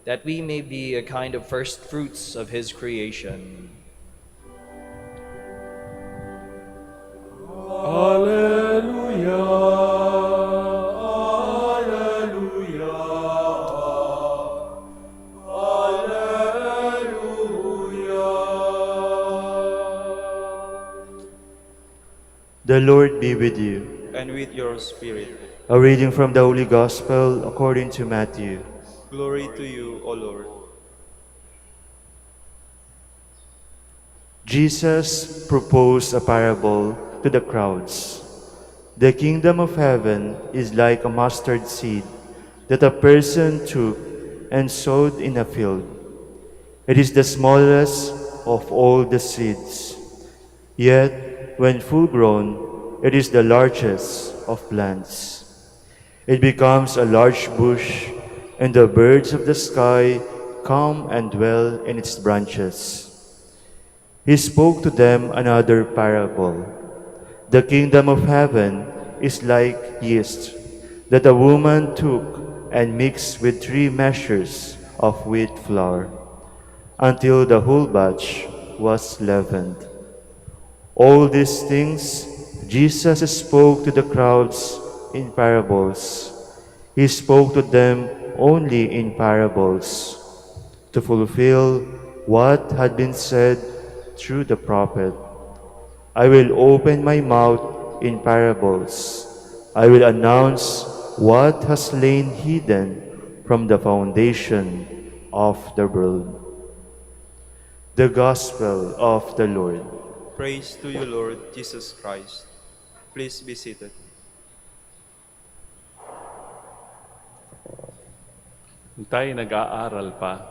that we may be a kind of first fruits of his creation. The Lord be with you. And with your spirit. A reading from the Holy Gospel according to Matthew. Glory to you, O Lord. Jesus proposed a parable to the crowds. The kingdom of heaven is like a mustard seed that a person took and sowed in a field. It is the smallest of all the seeds, yet when full grown, it is the largest of plants. It becomes a large bush, and the birds of the sky come and dwell in its branches. He spoke to them another parable. The kingdom of heaven is like yeast that a woman took and mixed with 3 measures of wheat flour until the whole batch was leavened. All these things Jesus spoke to the crowds in parables. He spoke to them only in parables to fulfill what had been said through the prophet. I will open my mouth in parables. I will announce what has lain hidden from the foundation of the world. The Gospel of the Lord. Praise to you, Lord Jesus Christ. Please be seated. Kung tayo nag-aaral pa,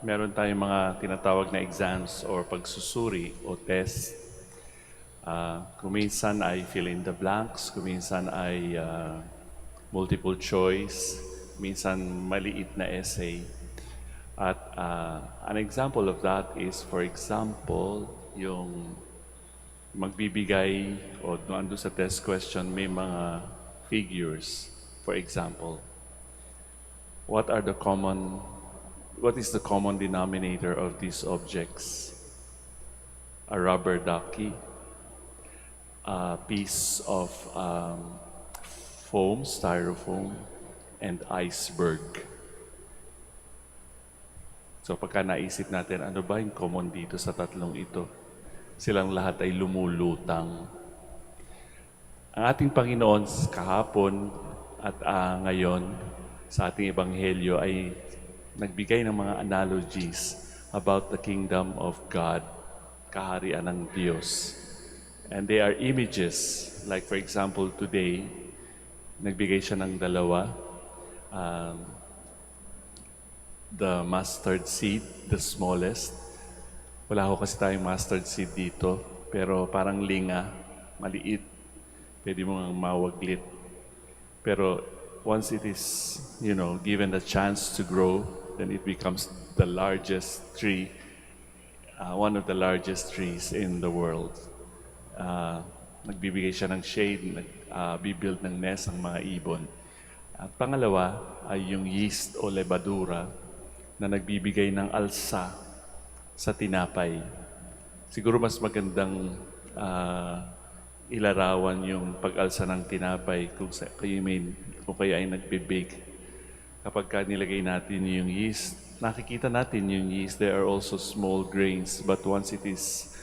meron tayong mga tinatawag na exams or pagsusuri o test. Kuminsan ay fill in the blanks, kuminsan ay multiple choice, minsan maliit na essay. At an example of that is, for example, yung magbibigay o doon sa test question may mga figures. For example, what is the common denominator of these objects? A rubber ducky, a piece of foam, styrofoam, and iceberg. So pagka naisip natin, ano ba yung common dito sa tatlong ito? Silang lahat ay lumulutang. Ang ating Panginoon kahapon at ngayon sa ating Ebanghelyo ay nagbigay ng mga analogies about the kingdom of God, kaharian ng Diyos. And they are images. Like for example, today, nagbigay siya ng dalawa. The mustard seed, the smallest. Wala ho kasi tayong mustard seed dito, pero parang linga, maliit. Pwede mo nga mawaglit. Pero once it is, given the chance to grow, then it becomes the largest tree, one of the largest trees in the world. Nagbibigay siya ng shade, nagbibuild ng nest ang mga ibon. At pangalawa ay yung yeast o levadura na nagbibigay ng alsa sa tinapay. Siguro mas magandang ilarawan yung pag-alsa ng tinapay kung kayo ay nagbe-bake. Kapag nilagay natin yung yeast, nakikita natin yung yeast, there are also small grains, but once it is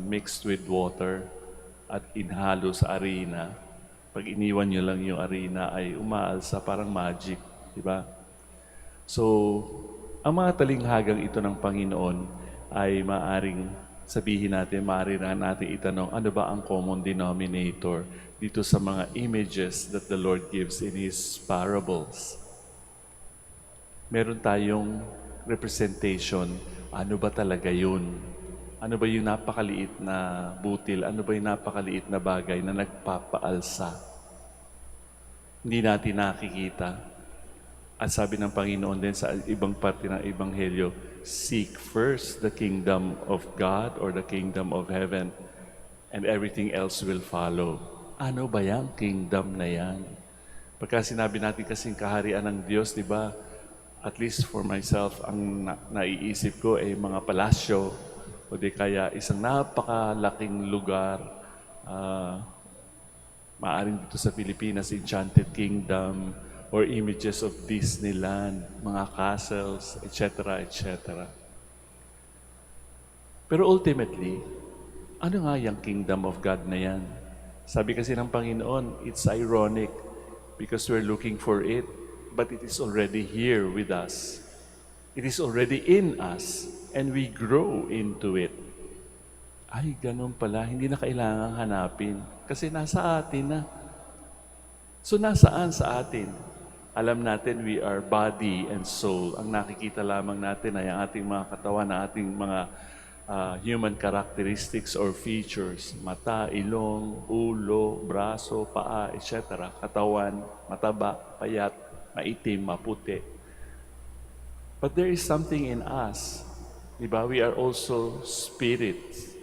mixed with water at inhalo sa arena, pag iniwan nyo lang yung arena ay umaalsa, parang magic, di ba? So, ang mga talinghagang ito ng Panginoon ay maaring sabihin natin, maaari na natin itanong, ano ba ang common denominator dito sa mga images that the Lord gives in His parables? Meron tayong representation, ano ba talaga yun? Ano ba yung napakaliit na butil? Ano ba yung napakaliit na bagay na nagpapaalsa? Hindi natin nakikita. At sabi ng Panginoon din sa ibang parte ng Ebanghelyo, seek first the kingdom of God or the kingdom of heaven, and everything else will follow. Ano ba yung kingdom na yan? Pagka sinabi natin kasing kaharian ng Diyos, di ba? At least for myself, ang naiisip ko ay mga palasyo o di kaya isang napakalaking lugar. Maaring dito sa Pilipinas, Enchanted Kingdom or images of Disneyland, mga castles, etc., etc. Pero ultimately, ano nga yung kingdom of God na yan? Sabi kasi ng Panginoon, it's ironic because we're looking for it, but it is already here with us. It is already in us, and we grow into it. Ay, ganun pala. Hindi na kailangan hanapin. Kasi nasa atin na. So, nasaan sa atin? Alam natin we are body and soul. Ang nakikita lamang natin ay ang ating mga katawan, ang ating mga human characteristics or features. Mata, ilong, ulo, braso, paa, etc. Katawan, mataba, payat, maitim, maputi. But there is something in us. Diba? We are also spirits.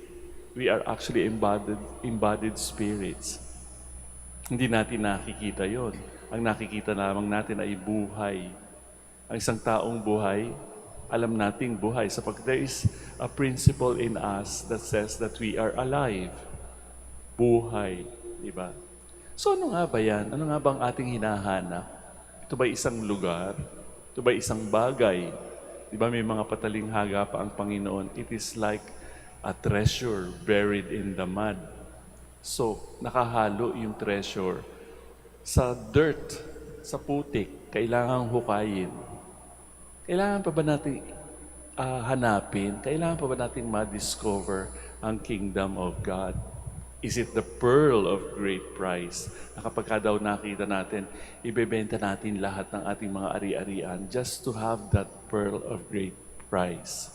We are actually embodied spirits. Hindi natin nakikita yon. Ang nakikita lamang natin ay buhay. Ang isang taong buhay, alam nating buhay sapagkat there is a principle in us that says that we are alive. Buhay. Diba? So ano nga ba yan? Ano nga ba ang ating hinahanap? Ito ba isang lugar? Ito ba isang bagay? Diba may mga patalinghaga pa ang Panginoon? It is like a treasure buried in the mud. So, nakahalo yung treasure sa dirt, sa putik, kailangang hukayin. Kailangan pa ba natin hanapin? Kailangan pa ba natin ma-discover ang kingdom of God? Is it the pearl of great price? Na kapag daw nakita natin, ibebenta natin lahat ng ating mga ari-arian just to have that pearl of great price.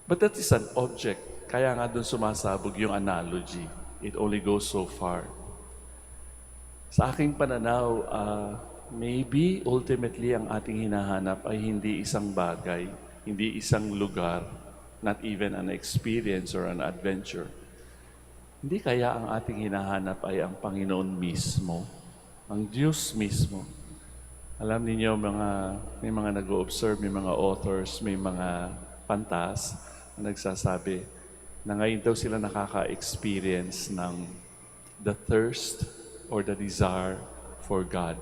But that is an object. Kaya nga doon sumasabog yung analogy. It only goes so far. Sa aking pananaw, maybe ultimately ang ating hinahanap ay hindi isang bagay, hindi isang lugar, not even an experience or an adventure. Hindi kaya ang ating hinahanap ay ang Panginoon mismo, ang Diyos mismo. Alam niyo, may mga nag-o-observe, may mga authors, may mga pantas na nagsasabi na ngayon daw sila nakaka-experience ng the thirst or the desire for God.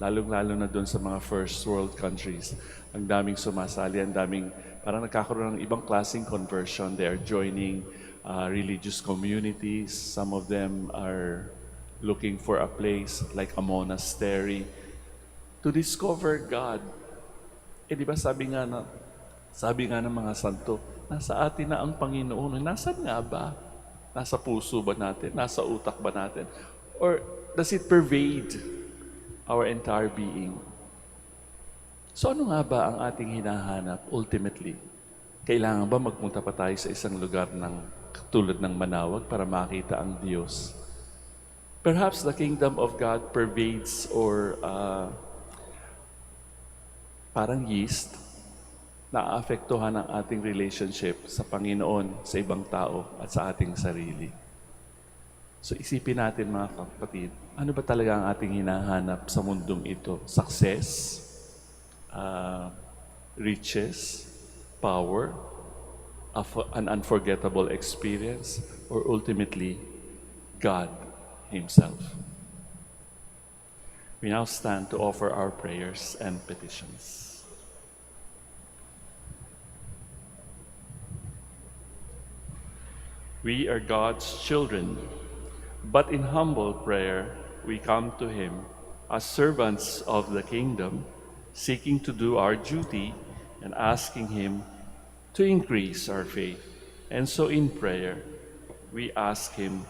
Lalong-lalo na doon sa mga first world countries. Ang daming sumasali, ang daming, parang nagkakaroon ng ibang klaseng conversion. They are joining religious communities. Some of them are looking for a place like a monastery to discover God. Eh di ba sabi nga ng mga santo, nasa atin na ang Panginoon. Nasaan nga ba? Nasa puso ba natin? Nasa utak ba natin? Or does it pervade our entire being? So ano nga ba ang ating hinahanap ultimately? Kailangan ba magpunta pa tayo sa isang lugar tulad ng Manaoag para makita ang Diyos? Perhaps the kingdom of God pervades or parang yeast, naaapektuhan ang ating relationship sa Panginoon, sa ibang tao, at sa ating sarili. So isipin natin mga kapatid, ano ba talaga ang ating hinahanap sa mundong ito? Success, riches, power, an unforgettable experience, or ultimately, God Himself. We now stand to offer our prayers and petitions. We are God's children, but in humble prayer we come to Him as servants of the kingdom, seeking to do our duty and asking Him to increase our faith. And so in prayer, we ask Him,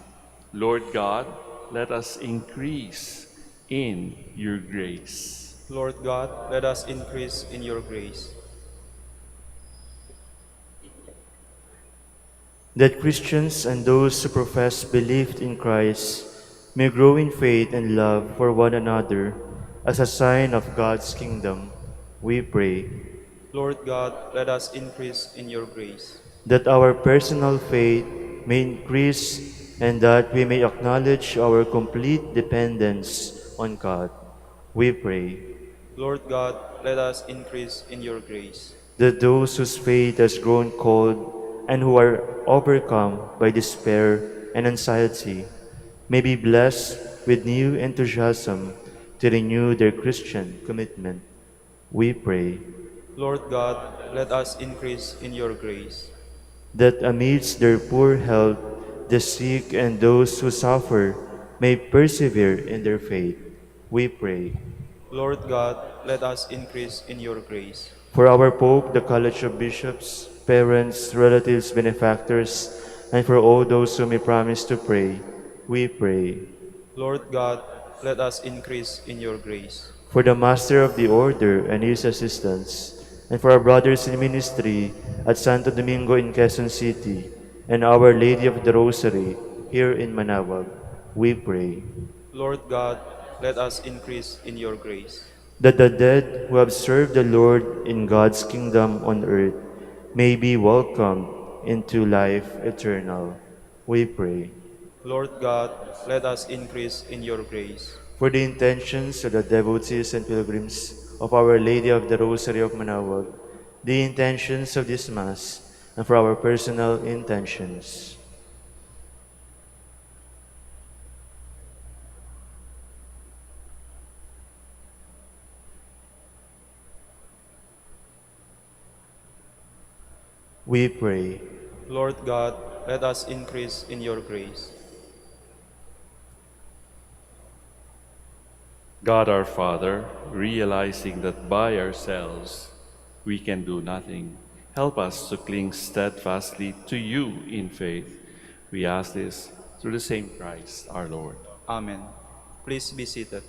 Lord God, let us increase in your grace. Lord God, let us increase in your grace. That Christians and those who profess belief in Christ may grow in faith and love for one another as a sign of God's kingdom, we pray. Lord God, let us increase in your grace. That our personal faith may increase and that we may acknowledge our complete dependence on God. We pray Lord God, let us increase in your grace. that those whose faith has grown cold and who are overcome by despair and anxiety may be blessed with new enthusiasm to renew their Christian commitment. We pray Lord God, let us increase in your grace. that amidst their poor health, the sick and those who suffer may persevere in their faith. We pray Lord God, let us increase in your grace. for our Pope, the College of Bishops, parents, relatives, benefactors, and for all those who may promise to pray, we pray. Lord God, let us increase in your grace. For the Master of the Order and his assistants, and for our brothers in ministry at Santo Domingo in Quezon City, and Our Lady of the Rosary here in Manaoag, we pray. Lord God, let us increase in your grace. That the dead who have served the Lord in God's kingdom on earth may be welcomed into life eternal. We pray. Lord God, let us increase in your grace. For the intentions of the devotees and pilgrims of Our Lady of the Rosary of Manaoag, the intentions of this Mass, and for our personal intentions. We pray. Lord God, let us increase in your grace. God our Father, realizing that by ourselves we can do nothing, help us to cling steadfastly to you in faith. We ask this through the same Christ our Lord. Amen. Please be seated.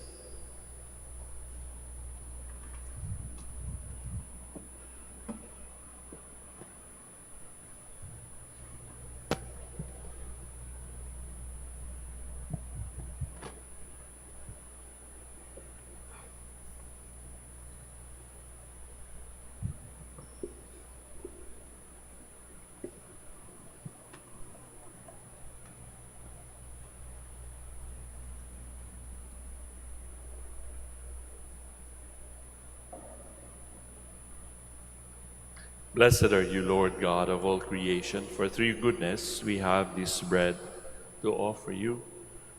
Blessed are you, Lord God of all creation, for through your goodness we have this bread to offer you,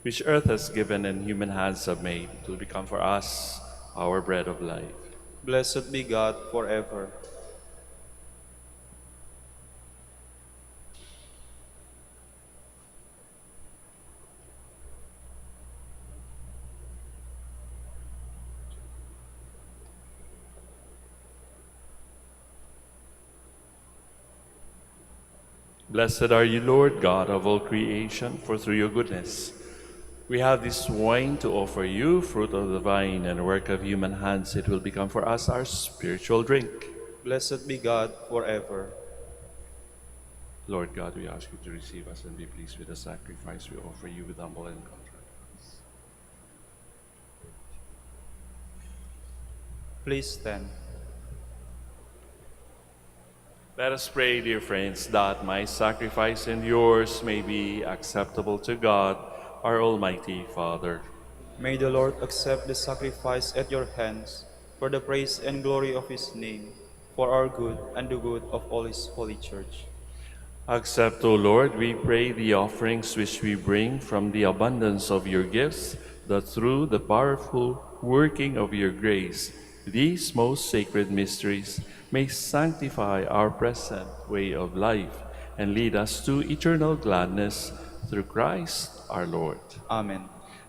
which earth has given and human hands have made, to become for us our bread of life. Blessed be God forever. Blessed are you, Lord God of all creation, for through your goodness we have this wine to offer you, fruit of the vine and work of human hands. It will become for us our spiritual drink. Blessed be God forever. Lord God, we ask you to receive us and be pleased with the sacrifice we offer you with humble and contrite hearts. Please stand. Let us pray, dear friends, that my sacrifice and yours may be acceptable to God, our Almighty Father. May the Lord accept the sacrifice at your hands for the praise and glory of his name, for our good and the good of all his holy church. Accept, O Lord, we pray, the offerings which we bring from the abundance of your gifts, that through the powerful working of your grace, these most sacred mysteries may sanctify our present way of life and lead us to eternal gladness through Christ our Lord. Amen.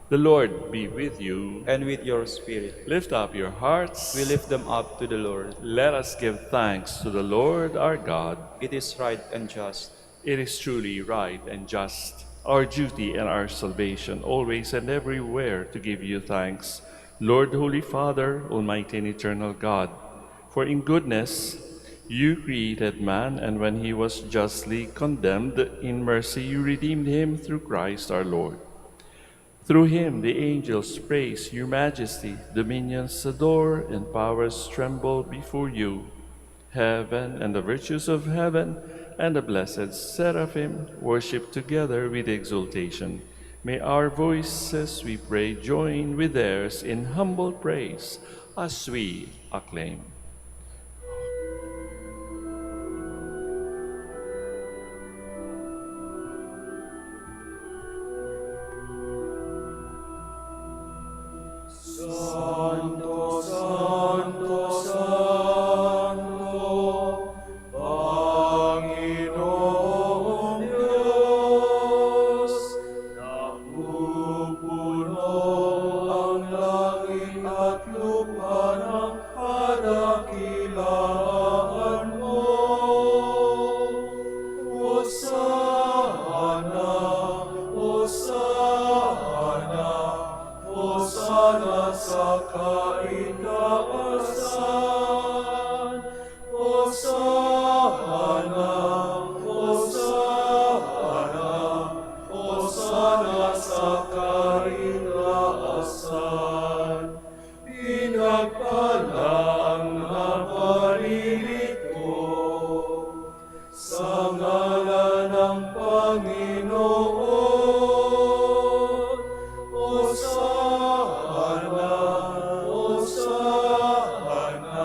The Lord be with you. And with your spirit, Lift up your hearts. we lift them up to the Lord. Let us give thanks to the Lord our God. It is right and just. It is truly right and just, our duty and our salvation, always and everywhere to give you thanks, Lord, Holy Father, Almighty and eternal God. For in goodness you created man, and when he was justly condemned, in mercy you redeemed him through Christ our Lord. Through him the angels praise your majesty, dominions adore, and powers tremble before you. Heaven and the virtues of heaven and the blessed seraphim worship together with exultation. May our voices, we pray, join with theirs in humble praise as we acclaim. Santo, Santo, Santo, Panginoong Diyos, napupuno ang langit at lupa ng kadakilaan mo. Hosana, Hosana, Hosana sa kaitaasan. Hosana, Hosana, Hosana sa kaitaasan. Pinagpala ang naparirito sa ngalan ng Panginoon. Hosana, Hosana,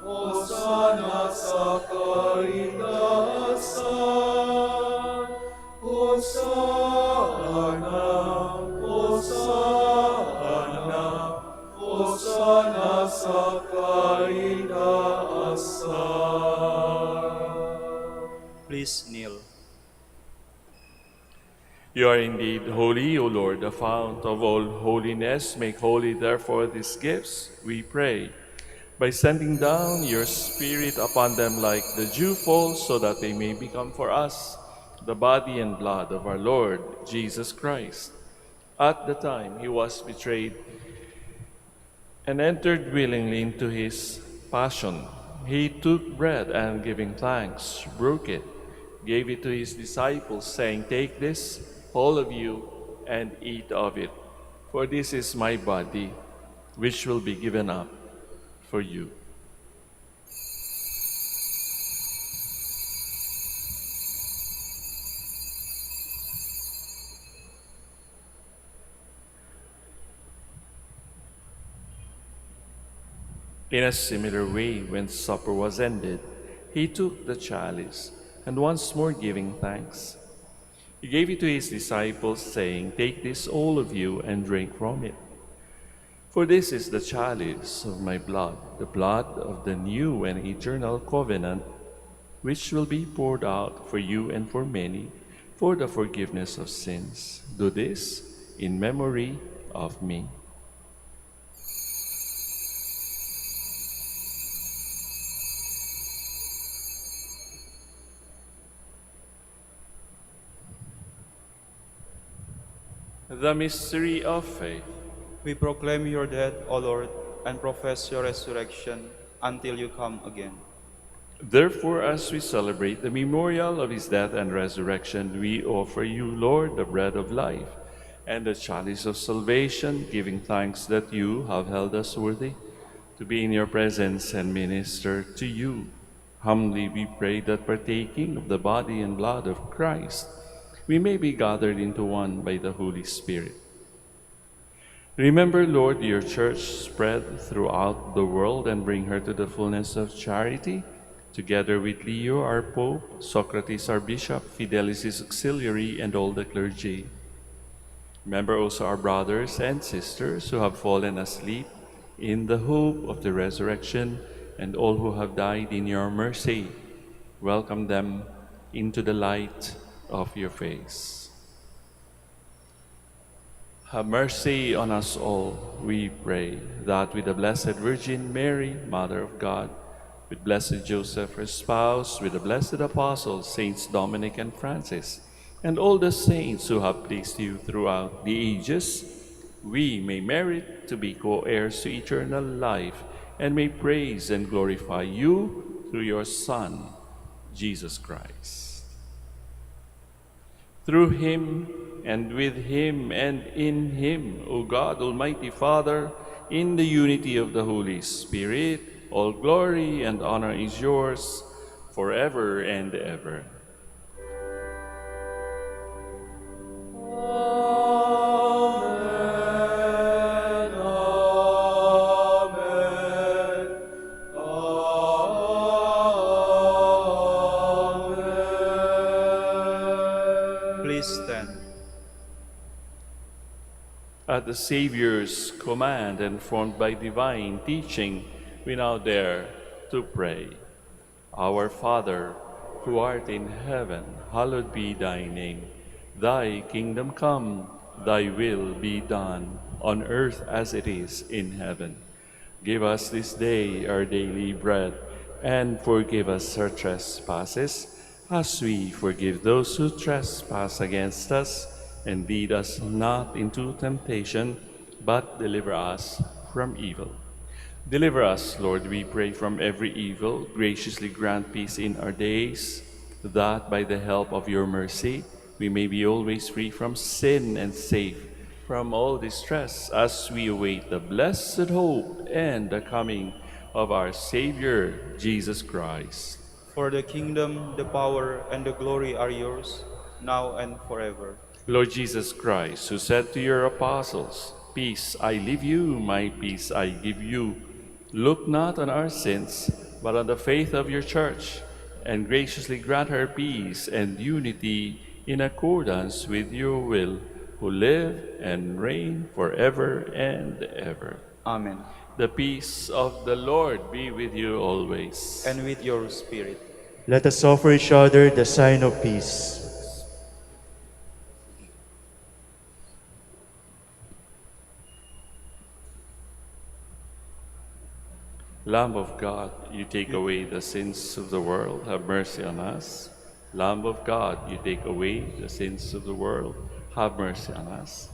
Hosana sa kaitaasan. Hosana, Hosana, Hosana sa kaitaasan. Please kneel. You are indeed holy, O Lord, the fount of all holiness. Make holy, therefore, these gifts, we pray, by sending down your Spirit upon them like the dew falls, so that they may become for us the body and blood of our Lord Jesus Christ. At the time he was betrayed and entered willingly into his passion, he took bread and giving thanks, broke it, gave it to his disciples, saying, "Take this, all of you, and eat of it. For this is my body, which will be given up for you." In a similar way, when supper was ended, he took the chalice, and once more giving thanks, he gave it to his disciples, saying, "Take this, all of you, and drink from it. For this is the chalice of my blood, the blood of the new and eternal covenant, which will be poured out for you and for many for the forgiveness of sins. Do this in memory of me." The mystery of faith. We proclaim your death, O Lord, and profess your resurrection until you come again. Therefore, as we celebrate the memorial of his death and resurrection, we offer you, Lord, the bread of life and the chalice of salvation, giving thanks that you have held us worthy to be in your presence and minister to you. Humbly we pray that, partaking of the body and blood of Christ, we may be gathered into one by the Holy Spirit. Remember, Lord, your church spread throughout the world and bring her to the fullness of charity, together with Leo, our Pope, Socrates, our Bishop, Fidelis, his auxiliary, and all the clergy. Remember also our brothers and sisters who have fallen asleep in the hope of the resurrection, and all who have died in your mercy. Welcome them into the light of your face. Have mercy on us all, we pray, that with the Blessed Virgin Mary, Mother of God, with blessed Joseph, her spouse, with the blessed apostles, Saints Dominic and Francis, and all the saints who have pleased you throughout the ages, we may merit to be co-heirs to eternal life, and may praise and glorify you through your Son, Jesus Christ. Through him, and with him, and in him, O God, Almighty Father, in the unity of the Holy Spirit, all glory and honor is yours forever and ever. Amen. Please stand. At the Savior's command and formed by divine teaching, we now dare to pray. Our Father, who art in heaven, hallowed be thy name. Thy kingdom come, thy will be done, on earth as it is in heaven. Give us this day our daily bread, and forgive us our trespasses, as we forgive those who trespass against us. And lead us not into temptation, but deliver us from evil. Deliver us, Lord, we pray, from every evil. Graciously grant peace in our days, that by the help of your mercy we may be always free from sin and safe from all distress, as we await the blessed hope and the coming of our Savior, Jesus Christ. For the kingdom, the power, and the glory are yours, now and forever. Lord Jesus Christ, who said to your apostles, "Peace I leave you, my peace I give you," look not on our sins, but on the faith of your church, and graciously grant her peace and unity in accordance with your will, who live and reign forever and ever. Amen. The peace of the Lord be with you always. And with your spirit. Let us offer each other the sign of peace. Lamb of God, you take away the sins of the world, have mercy on us. Lamb of God, you take away the sins of the world, have mercy on us.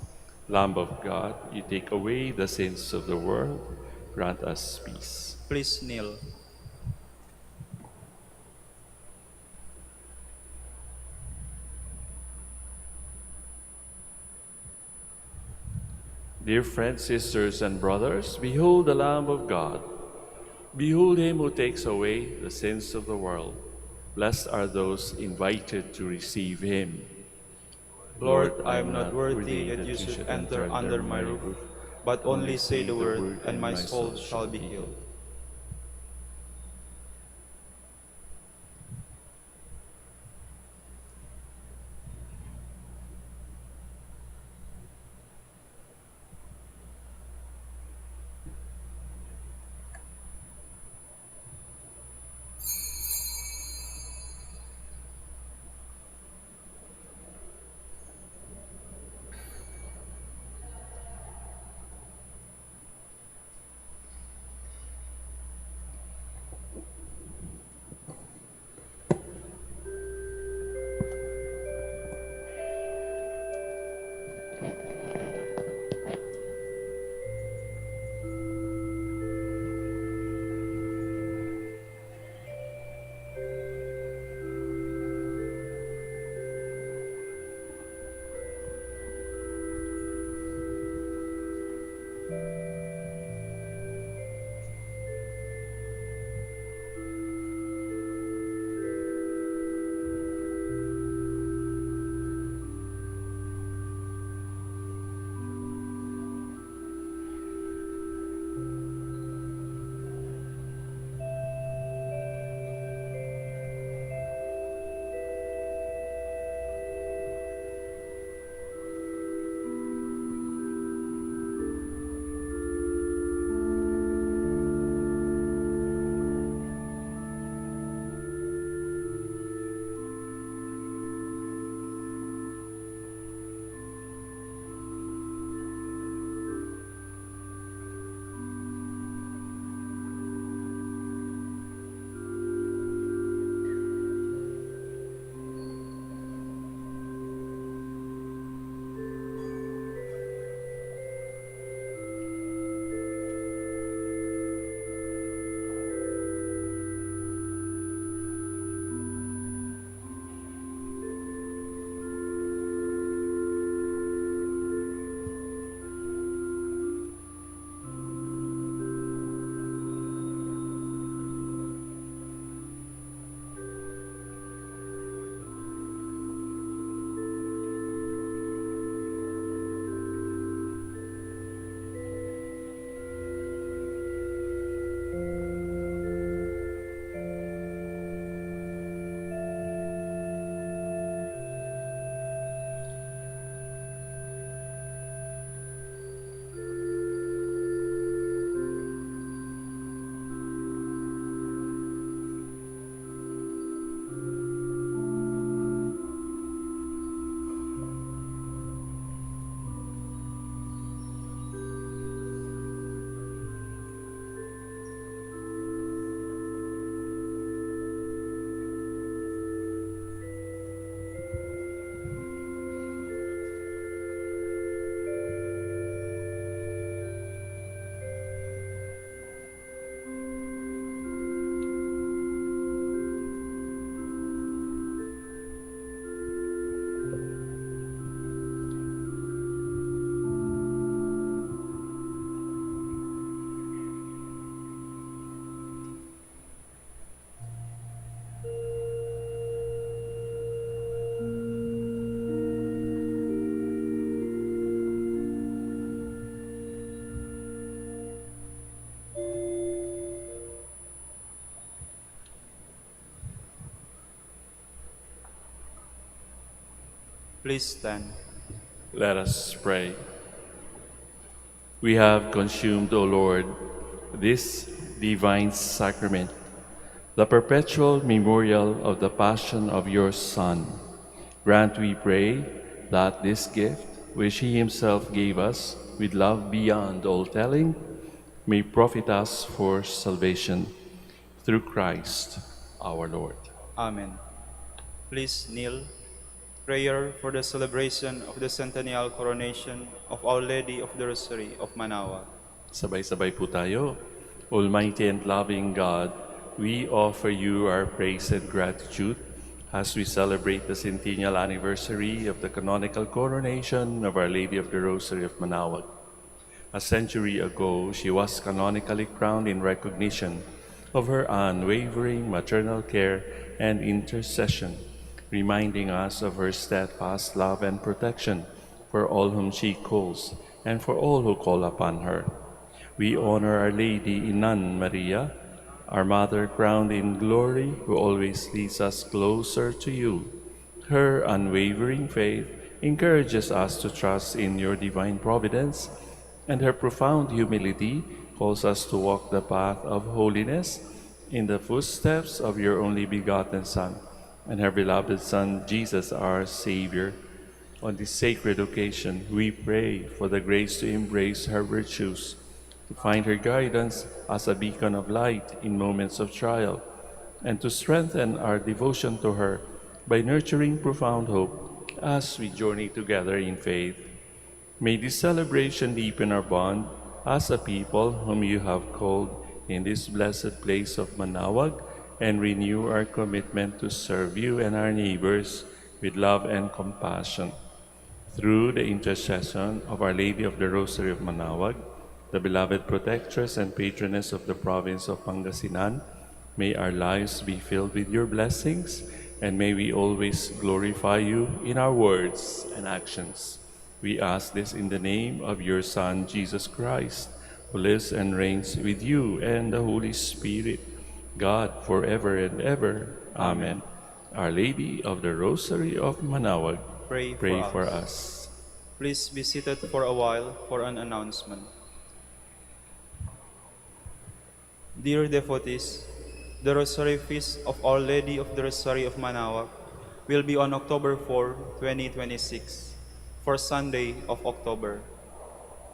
Lamb of God, you take away the sins of the world, grant us peace. Please kneel. Dear friends, sisters, and brothers, behold the Lamb of God. Behold him who takes away the sins of the world. Blessed are those invited to receive him. Lord, I am not worthy that you should enter under my roof, but only say the word, and my soul shall be healed. Please stand. Let us pray. We have consumed, O Lord, this divine sacrament, the perpetual memorial of the passion of your Son. Grant, we pray, that this gift, which he himself gave us with love beyond all telling, may profit us for salvation through Christ our Lord. Amen. Please kneel. Prayer for the celebration of the centennial coronation of Our Lady of the Rosary of Manaoag. Sabay-sabay po tayo. Almighty and loving God, we offer you our praise and gratitude as we celebrate the centennial anniversary of the canonical coronation of Our Lady of the Rosary of Manaoag. A century ago, she was canonically crowned in recognition of her unwavering maternal care and intercession, reminding us of her steadfast love and protection for all whom she calls and for all who call upon her. We honor Our Lady Inan Maria, our Mother crowned in glory, who always leads us closer to you. Her unwavering faith encourages us to trust in your divine providence, and her profound humility calls us to walk the path of holiness in the footsteps of your only begotten Son and her beloved Son, Jesus, our Savior. On this sacred occasion, we pray for the grace to embrace her virtues, to find her guidance as a beacon of light in moments of trial, and to strengthen our devotion to her by nurturing profound hope as we journey together in faith. May this celebration deepen our bond as a people whom you have called in this blessed place of Manaoag, and renew our commitment to serve you and our neighbors with love and compassion. Through the intercession of Our Lady of the Rosary of Manaoag, the beloved protectress and patroness of the province of Pangasinan, may our lives be filled with your blessings, and may we always glorify you in our words and actions. We ask this in the name of your Son, Jesus Christ, who lives and reigns with you and the Holy Spirit, God, forever and ever. Amen. Our Lady of the Rosary of Manaoag, Pray for us. Please be seated for a while for an announcement. Dear devotees, the Rosary Feast of Our Lady of the Rosary of Manaoag will be on October 4, 2026, for Sunday of October.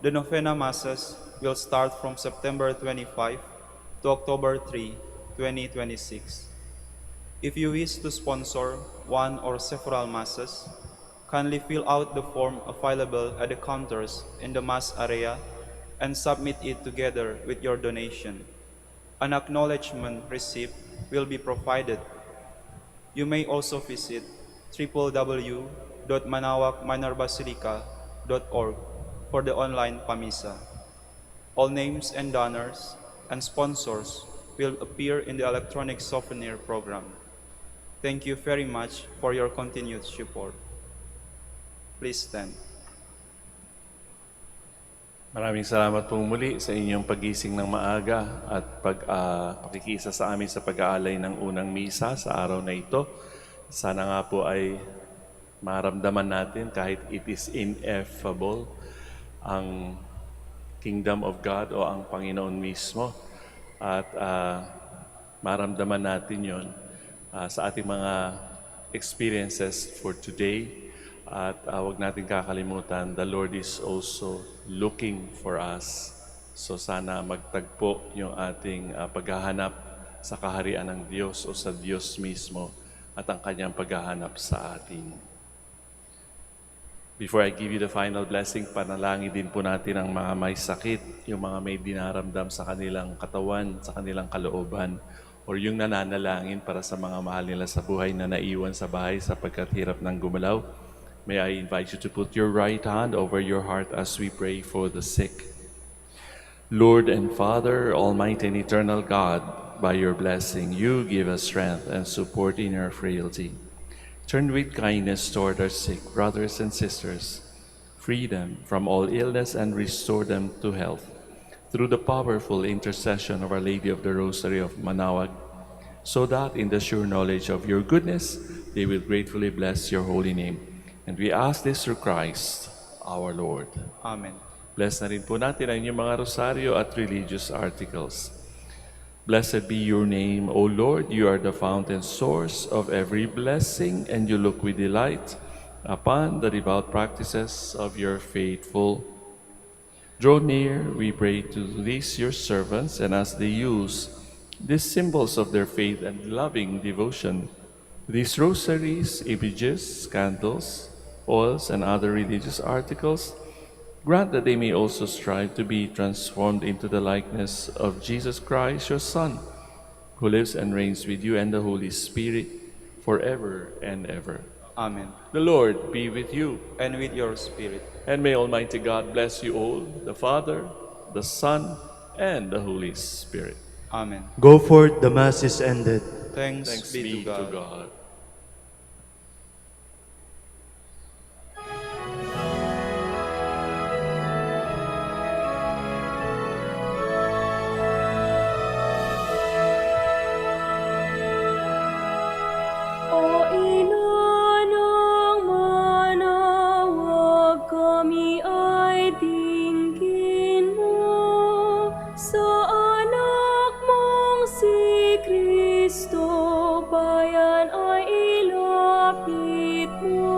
The Novena Masses will start from September 25 to October 3, 2026. If you wish to sponsor one or several Masses, kindly fill out the form available at the counters in the Mass area and submit it together with your donation. An acknowledgement receipt will be provided. You may also visit www.manaoagminorbasilica.org for the online Pamisa. All names and donors and sponsors will appear in the electronic souvenir program. Thank you very much for your continued support. Please stand. Maraming salamat po muli sa inyong pagising ng maaga at pakikisa sa amin sa pag-aalay ng unang misa sa araw na ito. Sana nga po ay maramdaman natin kahit it is ineffable ang Kingdom of God o ang Panginoon mismo. At maramdaman natin yon sa ating mga experiences for today. At huwag natin kakalimutan, the Lord is also looking for us. So sana magtagpo yung ating paghahanap sa kaharian ng Diyos o sa Diyos mismo at ang kanyang paghahanap sa atin. Before I give you the final blessing, panalangin din po natin ang mga may sakit, yung mga may dinaramdam sa kanilang katawan, sa kanilang kalooban, or yung nananalangin para sa mga mahal nila sa buhay na naiwan sa bahay sapagkat hirap ng gumalaw. May I invite you to put your right hand over your heart as we pray for the sick. Lord and Father, Almighty and Eternal God, by your blessing, you give us strength and support in our frailty. Turn with kindness toward our sick brothers and sisters. Free them from all illness and restore them to health. Through the powerful intercession of Our Lady of the Rosary of Manaoag, so that in the sure knowledge of your goodness, they will gratefully bless your holy name And we ask this through Christ, our Lord. Amen. Bless na rin po natin ang inyong mga rosaryo at religious articles. Blessed be your name, O Lord. You are the fountain source of every blessing, and you look with delight upon the devout practices of your faithful. Draw near, we pray, to these your servants, and as they use these symbols of their faith and loving devotion, these rosaries, images, candles, oils, and other religious articles, grant that they may also strive to be transformed into the likeness of Jesus Christ, your Son, who lives and reigns with you and the Holy Spirit forever and ever. Amen. The Lord be with you, And with your spirit. and may Almighty God bless you all, the Father, the Son, and the Holy Spirit. Amen. Go forth, the Mass is ended. Thanks, Thanks be to God. God. O inanang manawag, kami ay dinggin mo. Sa anak mong si Kristo, bayan ay ilapit mo.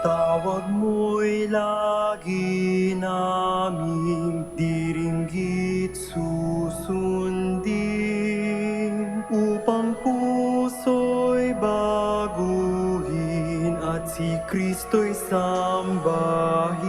Tawag mo'y lagi naming diringgit susundin, upang puso'y baguhin at si Kristo'y sambahin.